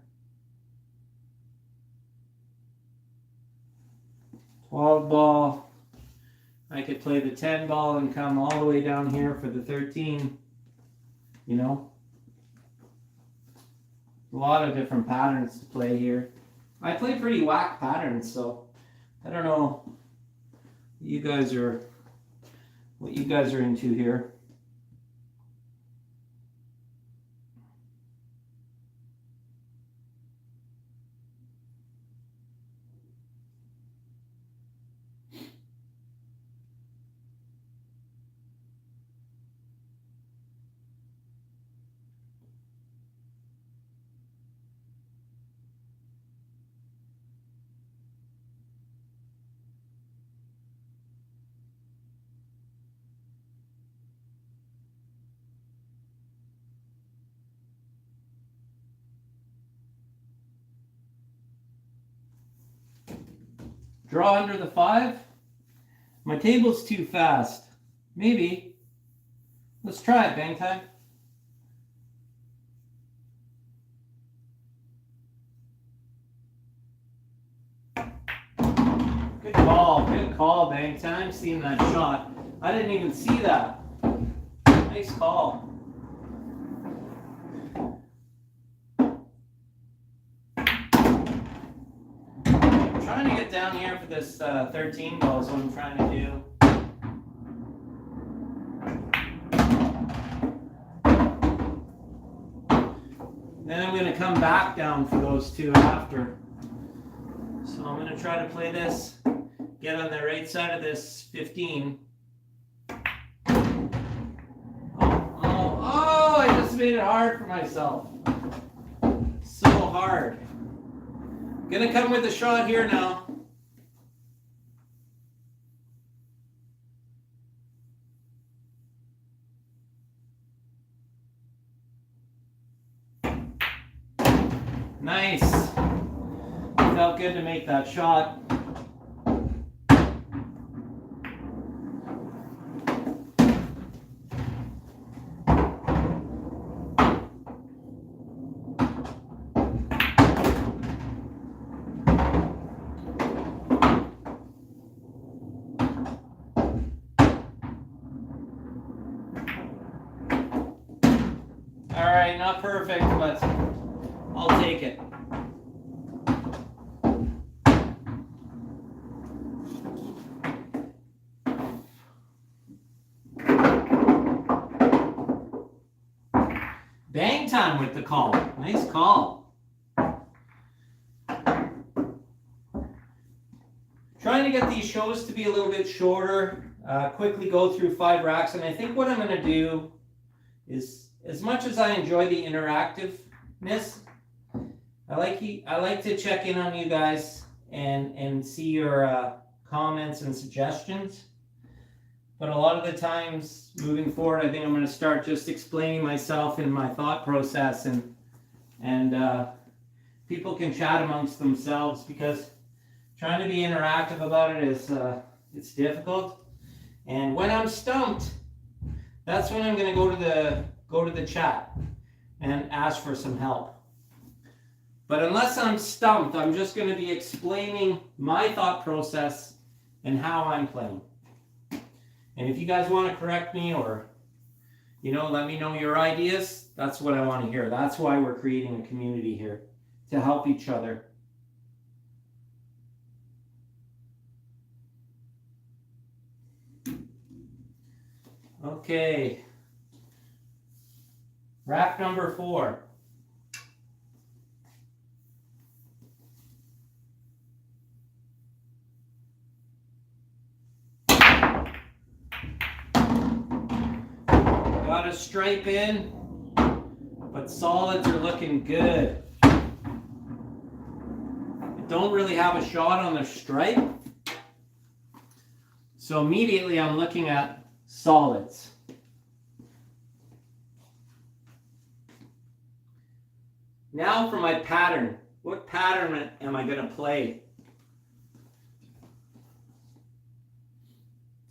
12 ball. I could play the 10 ball and come all the way down here for the 13. You know? A lot of different patterns to play here. I play pretty whack patterns, so I don't know what you guys are into here. Draw under the 5. My table's too fast. Maybe. Let's try it, bang time. Good call, bang time. Seeing that shot. I didn't even see that. Nice call. Trying to get down here for this 13 ball is what I'm trying to do. Then I'm going to come back down for those two after. So I'm going to try to play this, get on the right side of this 15. Oh, I just made it hard for myself. So hard. Gonna come with a shot here now. Nice. Felt good to make that shot. Not perfect, but I'll take it. Bang time with the call. Nice call. Trying to get these shows to be a little bit shorter. Quickly go through 5 racks. And I think what I'm going to do is, as much as I enjoy the interactiveness, I like to check in on you guys and see your comments and suggestions. But a lot of the times moving forward, I think I'm going to start just explaining myself and my thought process, and people can chat amongst themselves, because trying to be interactive about it is it's difficult. And when I'm stumped, that's when I'm going to go to the chat and ask for some help. But unless I'm stumped, I'm just going to be explaining my thought process and how I'm playing. And if you guys want to correct me or, let me know your ideas, that's what I want to hear. That's why we're creating a community here, to help each other. Okay. Rack number 4. Got a stripe in, but solids are looking good. I don't really have a shot on the stripe, so immediately I'm looking at solids. Now for my pattern. What pattern am I going to play?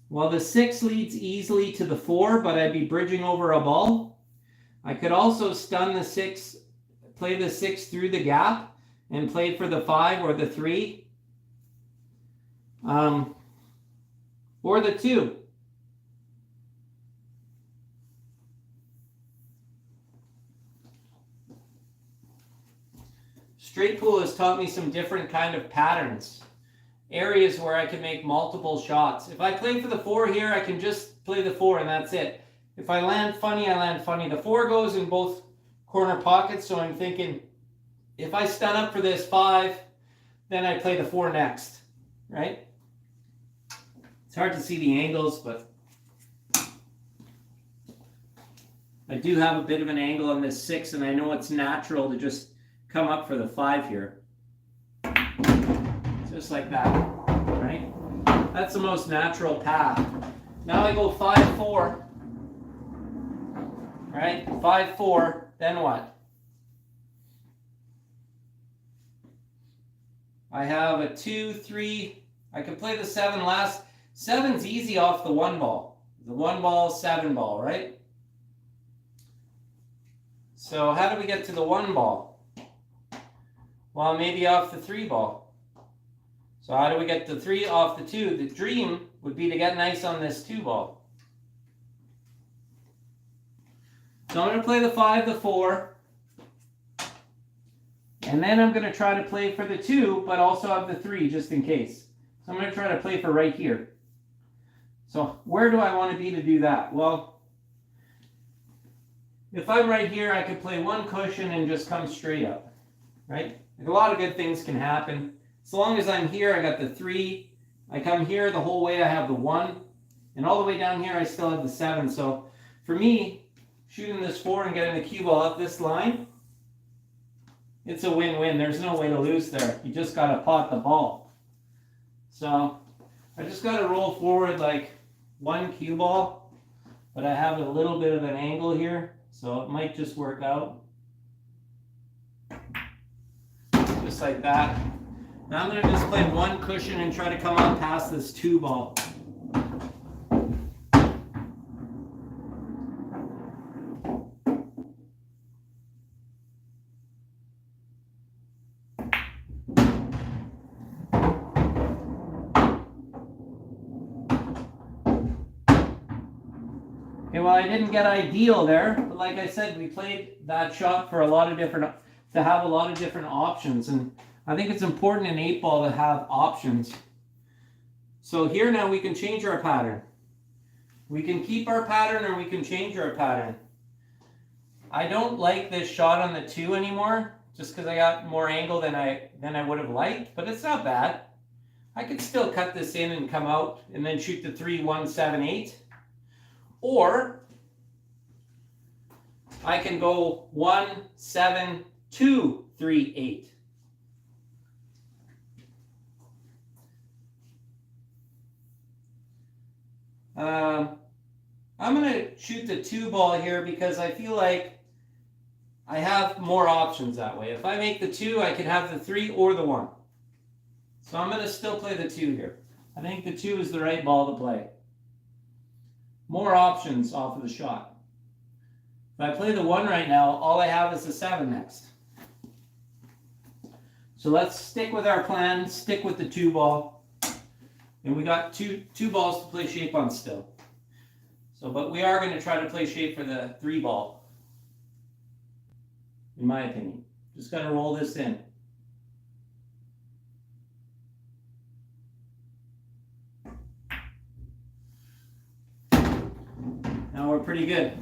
Well, the 6 leads easily to the 4, but I'd be bridging over a ball. I could also stun the 6, play the 6 through the gap, and play for the 5 or the 3. Or the 2. Straight pool has taught me some different kind of patterns. Areas where I can make multiple shots. If I play for the 4 here, I can just play the 4 and that's it. If I land funny, I land funny. The 4 goes in both corner pockets, so I'm thinking if I stun up for this 5, then I play the 4 next, right? It's hard to see the angles, but I do have a bit of an angle on this 6, and I know it's natural to just come up for the 5 here. Just like that, right? That's the most natural path. Now I go 5-4, right? 5-4, then what? I have a 2-3. I can play the 7 last. 7's easy off the 1 ball. The 1 ball, 7 ball, right? So how do we get to the 1 ball? Well, maybe off the 3 ball. So how do we get the 3 off the 2? The dream would be to get nice on this 2 ball. So I'm going to play the 5, the 4. And then I'm going to try to play for the 2, but also have the 3 just in case. So I'm going to try to play for right here. So where do I want to be to do that? Well, if I'm right here, I could play 1 cushion and just come straight up, right? Like, a lot of good things can happen. As long as I'm here, I got the 3. I come here the whole way, I have the 1. And all the way down here, I still have the 7. So for me, shooting this 4 and getting the cue ball up this line, it's a win-win. There's no way to lose there. You just got to pot the ball. So I just got to roll forward like 1 cue ball, but I have a little bit of an angle here, so it might just work out. Just like that. Now I'm going to just play 1 cushion and try to come up past this 2 ball. Okay, well, I didn't get ideal there, but like I said, we played that shot for a lot of different, to have a lot of different options, and I think it's important in 8-ball to have options. So here now we can change our pattern. We can keep our pattern or we can change our pattern. I don't like this shot on the 2 anymore, just because I got more angle than I would have liked, but it's not bad. I could still cut this in and come out and then shoot the 3, 1, 7, 8. Or I can go 1, 7, 2, 3, 8. I'm going to shoot the 2 ball here because I feel like I have more options that way. If I make the 2, I could have the 3 or the 1. So I'm going to still play the 2 here. I think the 2 is the right ball to play. More options off of the shot. If I play the 1 right now, all I have is the 7 next. So let's stick with our plan, stick with the 2 ball. And we got two balls to play shape on still. So, but we are going to try to play shape for the 3 ball. In my opinion. Just got to roll this in. Now we're pretty good.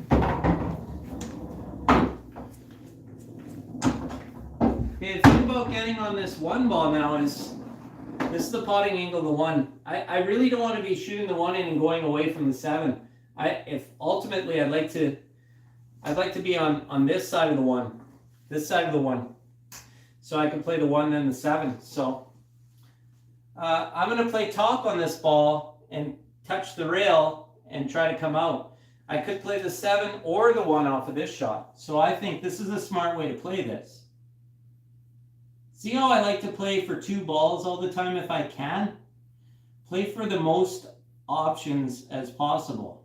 Okay, the thing about getting on this 1 ball now is, this is the potting angle of the 1. I really don't want to be shooting the 1 in and going away from the 7. If ultimately I'd like to be on this side of the 1. This side of the 1. So I can play the 1 then the 7. So I'm going to play top on this ball and touch the rail and try to come out. I could play the 7 or the 1 off of this shot. So I think this is a smart way to play this. See how I like to play for 2 balls all the time if I can? Play for the most options as possible.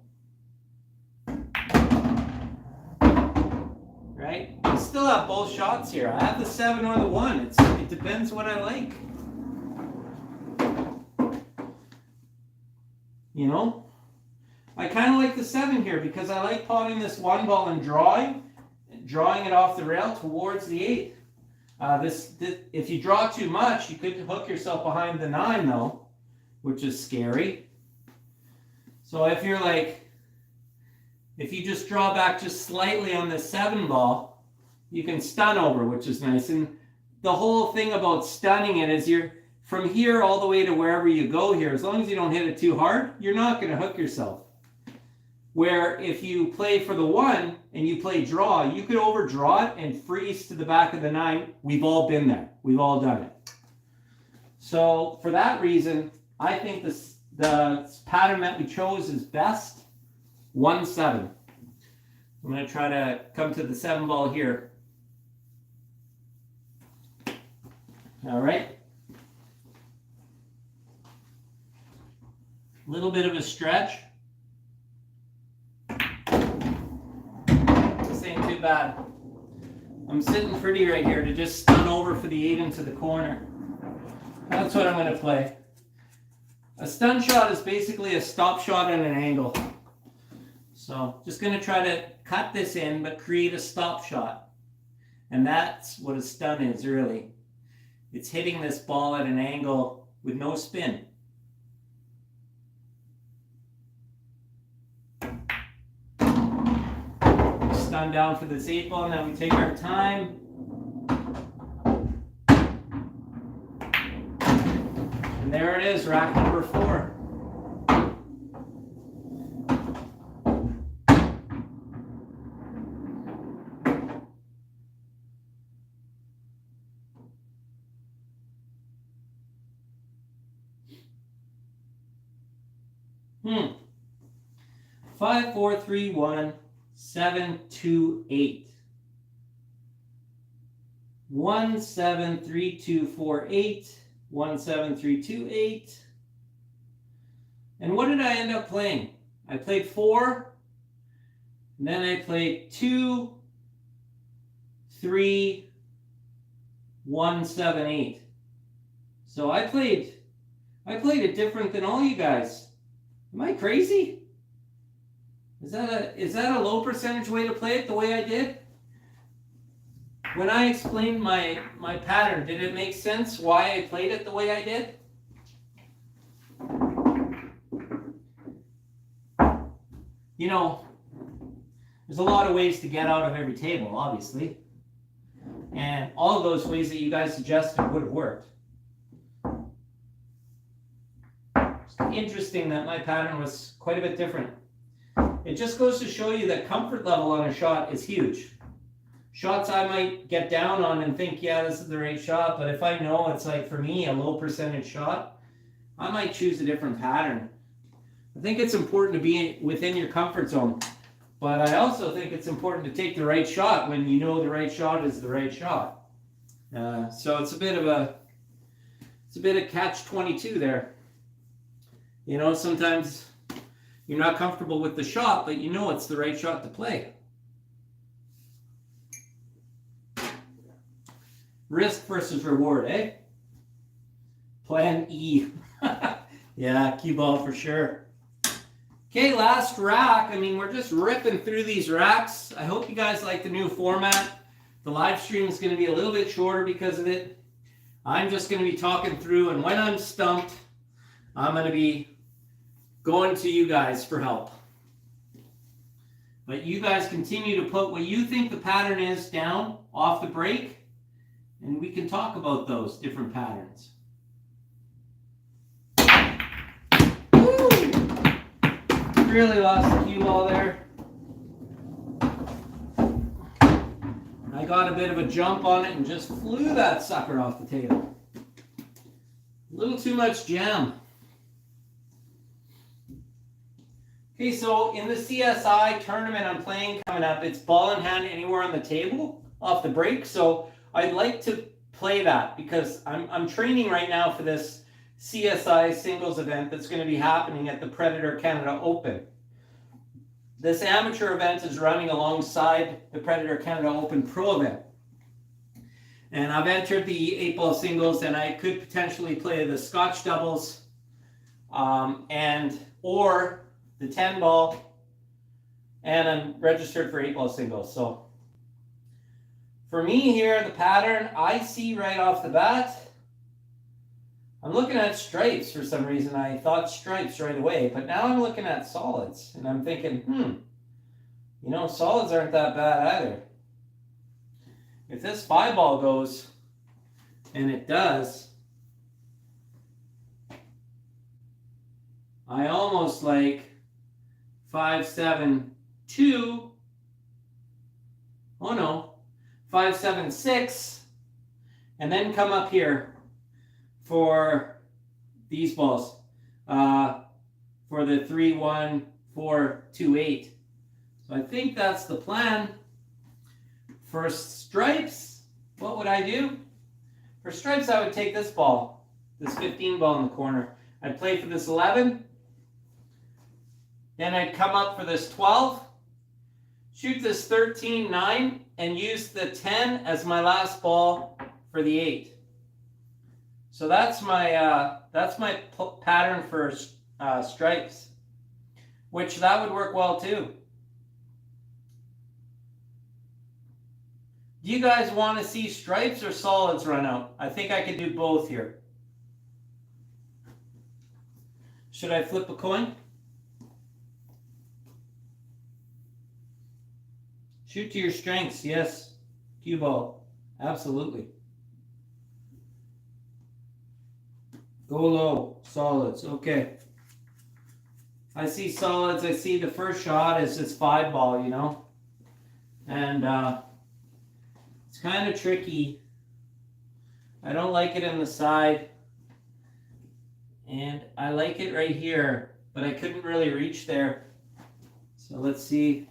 Right? I still have both shots here. I have the 7 or the 1. It depends what I like. You know? I kind of like the 7 here because I like potting this 1 ball and drawing it off the rail towards the 8. If you draw too much, you could hook yourself behind the 9 though, which is scary. So if you just draw back just slightly on the 7 ball, you can stun over, which is nice. And the whole thing about stunning it is you're from here all the way to wherever you go here, as long as you don't hit it too hard, you're not going to hook yourself. Where if you play for the 1 and you play draw, you could overdraw it and freeze to the back of the 9. We've all been there. We've all done it. So for that reason, I think the pattern that we chose is best. 1, 7. I'm going to try to come to the 7 ball here. All right. A little bit of a stretch. This ain't too bad. I'm sitting pretty right here to just stun over for the 8 into the corner. That's what I'm going to play. A stun shot is basically a stop shot at an angle. So just going to try to cut this in but create a stop shot. And that's what a stun is really. It's hitting this ball at an angle with no spin. Stun down for this 8 ball. Now we take our time. And there it is, rack number 4. Hmm. 5, 4, 3, 1, 7, 2, 8. 1, 7, 3, 2, 4, 8. 1, 7, 3, 2, 8. And what did I end up playing? I played 4. And then I played 2, 3, 1, 7, 8. So I played it different than all you guys. Am I crazy? Is that a low percentage way to play it the way I did? When I explained my pattern, did it make sense why I played it the way I did? You know, There's a lot of ways to get out of every table, obviously. And all of those ways that you guys suggested would have worked. It's interesting that my pattern was quite a bit different. It just goes to show you that comfort level on a shot is huge. Shots I might get down on and think, yeah, this is the right shot, but if I know it's like, for me, a low percentage shot, I might choose a different pattern. I think it's important to be within your comfort zone, but I also think it's important to take the right shot when you know the right shot is the right shot. So it's a bit of catch-22 there. You know, sometimes you're not comfortable with the shot, but you know it's the right shot to play. Risk versus reward, eh? Plan E. Yeah, cue ball for sure. Okay, last rack. I mean, we're just ripping through these racks. I hope you guys like the new format. The live stream is going to be a little bit shorter because of it. I'm just going to be talking through, and when I'm stumped, I'm going to be going to you guys for help. But you guys continue to put what you think the pattern is down off the break, and we can talk about those different patterns. Woo! Really lost the cue ball there. I got a bit of a jump on it and just flew that sucker off the table. A little too much jam. Okay, so in the CSI tournament I'm playing coming up, it's ball in hand anywhere on the table off the break. So I'd like to play that because I'm training right now for this CSI singles event that's going to be happening at the Predator Canada Open. This amateur event is running alongside the Predator Canada Open Pro event. And I've entered the 8-ball singles, and I could potentially play the Scotch doubles or the 10-ball, and I'm registered for 8-ball singles. So for me here, the pattern I see right off the bat, I'm looking at stripes for some reason. I thought stripes right away, but now I'm looking at solids, and I'm thinking, you know, solids aren't that bad either. If this 5-ball goes, and it does, I almost like 5-7-2. Oh no, 5-7-6, and then come up here for these balls, for the 3-1-4-2-8. So I think that's the plan. For stripes, what would I do? For stripes, I would take this ball, this 15 ball in the corner. I'd play for this 11. Then I'd come up for this 12, shoot this 13-9, and use the 10 as my last ball for the 8. So that's my pattern for stripes, which that would work well too. Do you guys want to see stripes or solids run out? I think I could do both here. Should I flip a coin? Shoot to your strengths, yes. Cue ball, absolutely. Go low, solids, okay. I see solids, I see the first shot is this 5-ball, you know. And it's kind of tricky. I don't like it in the side. And I like it right here, but I couldn't really reach there. So let's see.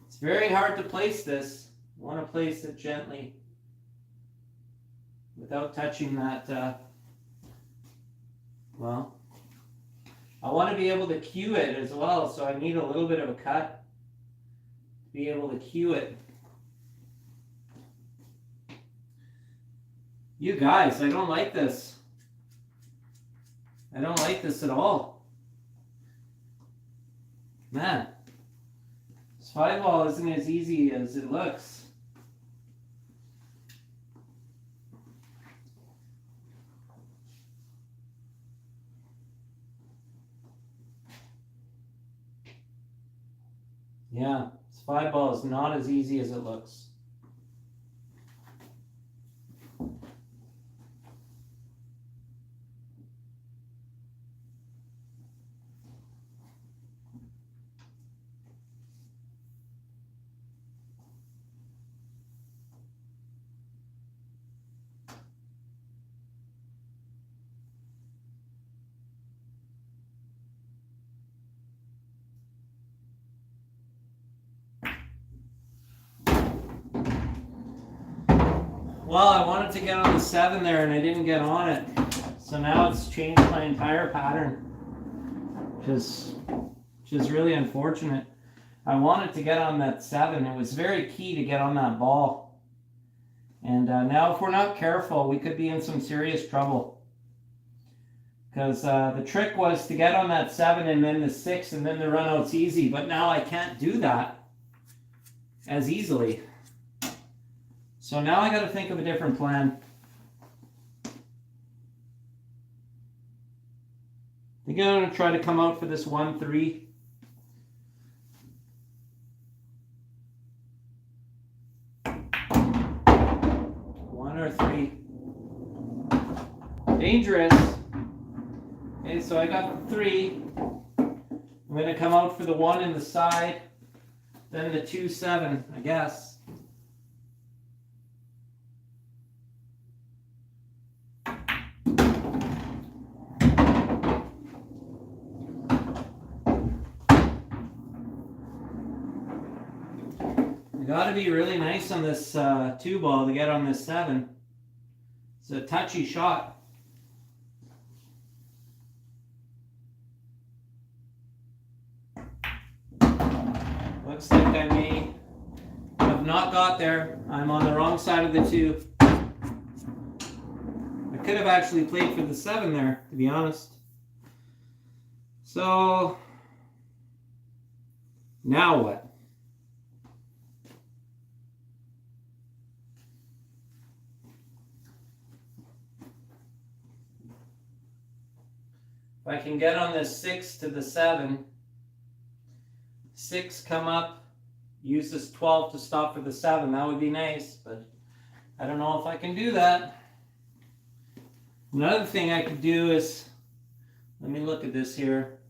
It's very hard to place this. I want to place it gently without touching that. Well, I want to be able to cue it as well, so I need a little bit of a cut to be able to cue it. You guys, I don't like this. I don't like this at all. Man, this 5-ball isn't as easy as it looks. Yeah, this 5-ball is not as easy as it looks. Well, I wanted to get on the 7 there and I didn't get on it. So now it's changed my entire pattern, which is really unfortunate. I wanted to get on that 7. It was very key to get on that ball. And now if we're not careful, we could be in some serious trouble. Because the trick was to get on that 7 and then the 6 and then the run out's easy. But now I can't do that as easily. So now I got to think of a different plan. I think I'm going to try to come out for this 1-3. One or 3. Dangerous. Okay, so I got the 3. I'm going to come out for the 1 in the side, then the 2-7, I guess. Got to be really nice on this 2-ball to get on this 7. It's a touchy shot. Looks like I may have not got there. I'm on the wrong side of the 2. I could have actually played for the 7 there, to be honest. So, now what? If I can get on this 6 to the 7, 6 come up, use this 12 to stop for the 7, that would be nice, but I don't know if I can do that. Another thing I could do is, let me look at this here.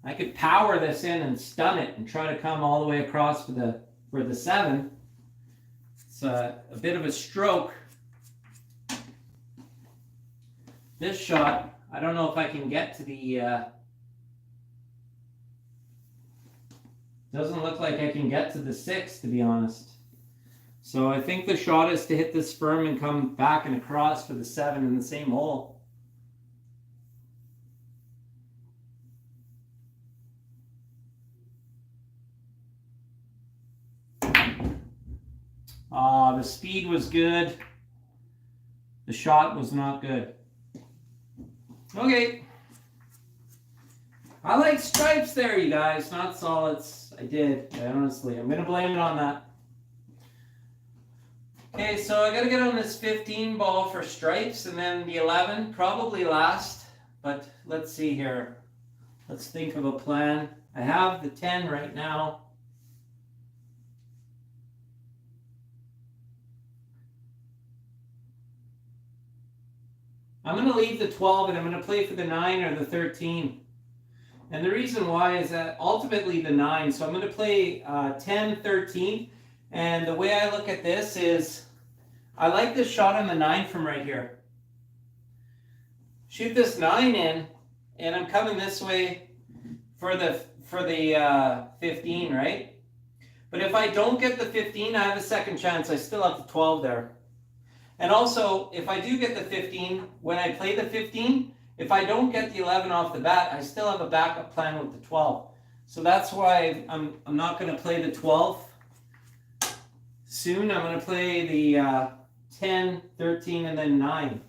I could power this in and stun it and try to come all the way across for the 7. It's a bit of a stroke. This shot, I don't know if I can get to the, doesn't look like I can get to the 6, to be honest. So I think the shot is to hit this firm and come back and across for the 7 in the same hole. The speed was good. The shot was not good. Okay. I like stripes there, you guys, not solids. I did, honestly. I'm going to blame it on that. Okay, so I got to get on this 15 ball for stripes, and then the 11, probably last. But let's see here. Let's think of a plan. I have the 10 right now. I'm going to leave the 12 and I'm going to play for the 9 or the 13. And the reason why is that ultimately the 9. So I'm going to play 10, 13. And the way I look at this is I like this shot on the 9 from right here. Shoot this 9 in and I'm coming this way for the 15, right? But if I don't get the 15, I have a second chance. I still have the 12 there. And also, if I do get the 15, when I play the 15, if I don't get the 11 off the bat, I still have a backup plan with the 12. So that's why I'm not going to play the 12 soon. I'm going to play the 10, 13, and then 9.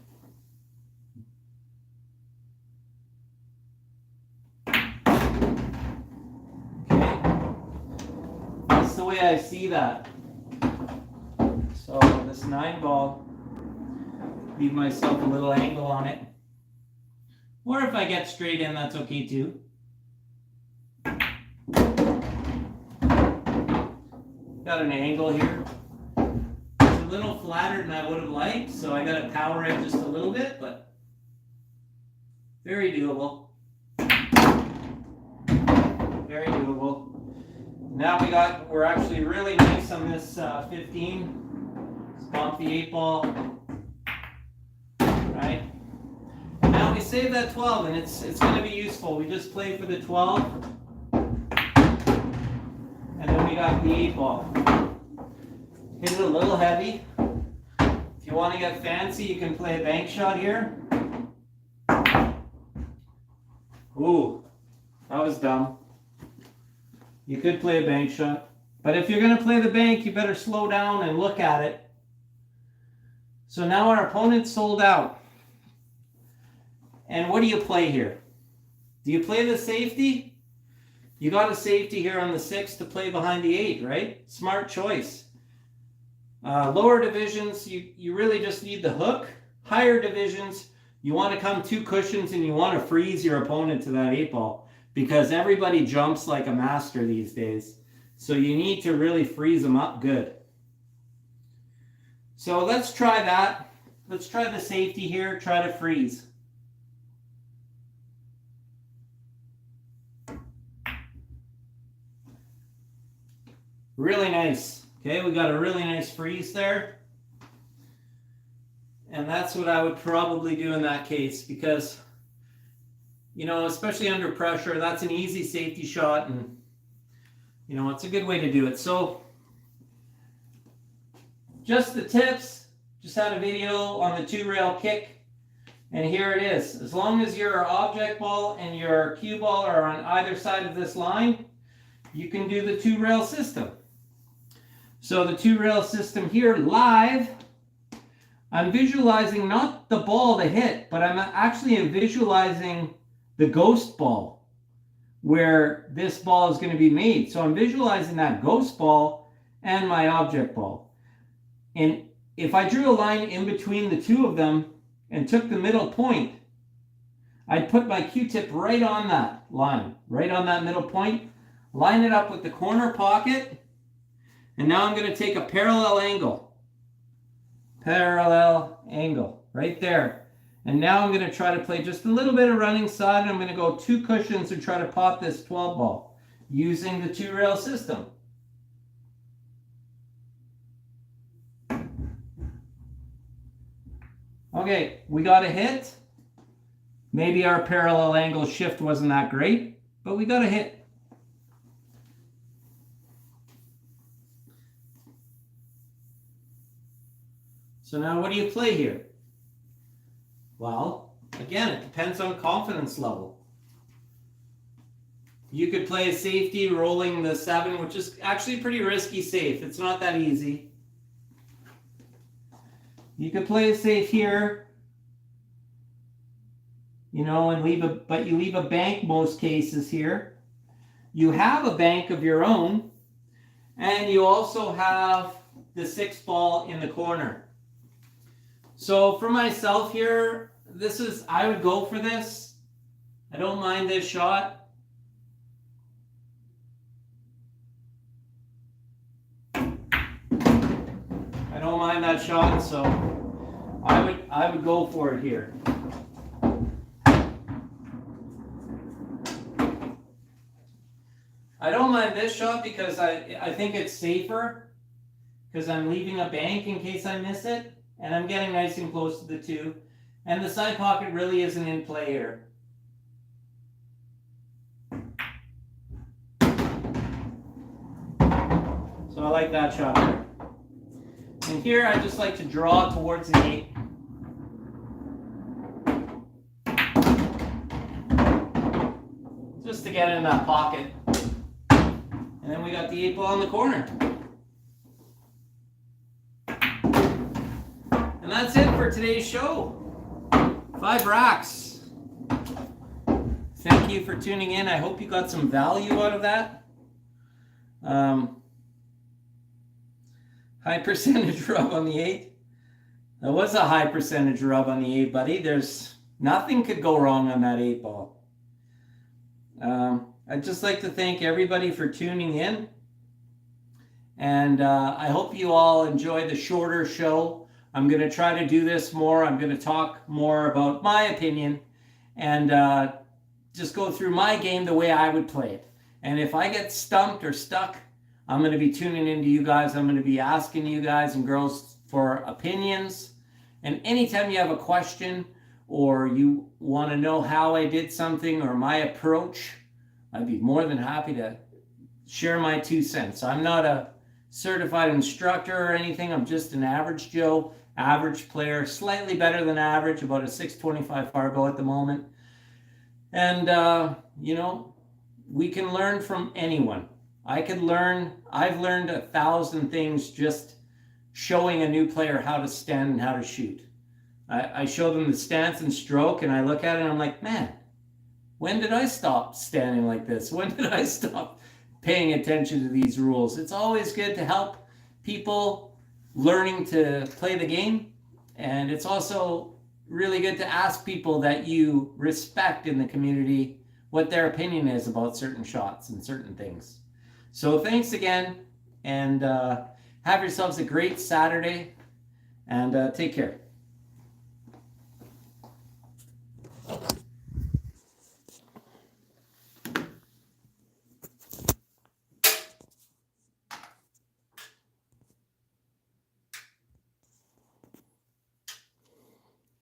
Okay. That's the way I see that. So this 9 ball, leave myself a little angle on it. Or if I get straight in, that's okay too. Got an angle here. It's a little flatter than I would have liked, so I got to power it just a little bit, but very doable. Very doable. Now we're actually really nice on this 15. Let's bump the 8-ball. Right? Now we save that 12, and it's going to be useful. We just play for the 12. And then we got the 8-ball. Hit it a little heavy. If you want to get fancy, you can play a bank shot here. Ooh, that was dumb. You could play a bank shot. But if you're going to play the bank, you better slow down and look at it. So now our opponent's sold out. And what do you play here? Do you play the safety? You got a safety here on the 6 to play behind the 8, right? Smart choice. Lower divisions, you really just need the hook. Higher divisions, you want to come 2 cushions and you want to freeze your opponent to that 8-ball. Because everybody jumps like a master these days. So you need to really freeze them up good. So let's try that. Let's try the safety here. Try to freeze. Really nice. Okay, we got a really nice freeze there. And that's what I would probably do in that case, because you know, especially under pressure, that's an easy safety shot, and you know, it's a good way to do it. So just the tips, just had a video on the 2-rail kick, and here it is. As long as your object ball and your cue ball are on either side of this line, you can do the 2-rail system. So the 2-rail system here live, I'm visualizing not the ball to hit, but I'm actually visualizing the ghost ball where this ball is going to be made. So I'm visualizing that ghost ball and my object ball. And if I drew a line in between the two of them and took the middle point, I'd put my Q-tip right on that line, right on that middle point, line it up with the corner pocket, and now I'm going to take a parallel angle. Parallel angle, right there. And now I'm going to try to play just a little bit of running side, and I'm going to go 2 cushions and try to pop this 12 ball using the 2-rail system. Okay, we got a hit. Maybe our parallel angle shift wasn't that great, but we got a hit. So now what do you play here? Well, again, it depends on confidence level. You could play a safety rolling the 7, which is actually pretty risky safe. It's not that easy. You could play a safe here, you know, and you leave a bank most cases here. You have a bank of your own, and you also have the 6 ball in the corner. So for myself here, I would go for this. I don't mind this shot. I don't mind that shot, so I would go for it here. I don't mind this shot because I think it's safer, because I'm leaving a bank in case I miss it. And I'm getting nice and close to the 2. And the side pocket really isn't in play here. So I like that shot there. And here I just like to draw towards the 8. Just to get in that pocket. And then we got the 8 ball in the corner. And that's it for today's show. 5 racks. Thank you for tuning in. I hope you got some value out of that. High percentage rub on the 8. That was a high percentage rub on the 8, buddy. Nothing could go wrong on that 8 ball. I'd just like to thank everybody for tuning in. And I hope you all enjoy the shorter show. I'm going to try to do this more. I'm going to talk more about my opinion and just go through my game the way I would play it. And if I get stumped or stuck, I'm going to be tuning into you guys. I'm going to be asking you guys and girls for opinions. And anytime you have a question or you want to know how I did something or my approach, I'd be more than happy to share my 2 cents. I'm not a certified instructor or anything. I'm just an average Joe, average player, slightly better than average, about a 625 Fargo at the moment. And, we can learn from anyone. I've learned 1,000 things just showing a new player how to stand and how to shoot. I show them the stance and stroke, and I look at it and I'm like, man, when did I stop standing like this? When did I stop paying attention to these rules? It's always good to help people learning to play the game. And it's also really good to ask people that you respect in the community what their opinion is about certain shots and certain things. So thanks again, and have yourselves a great Saturday, and take care.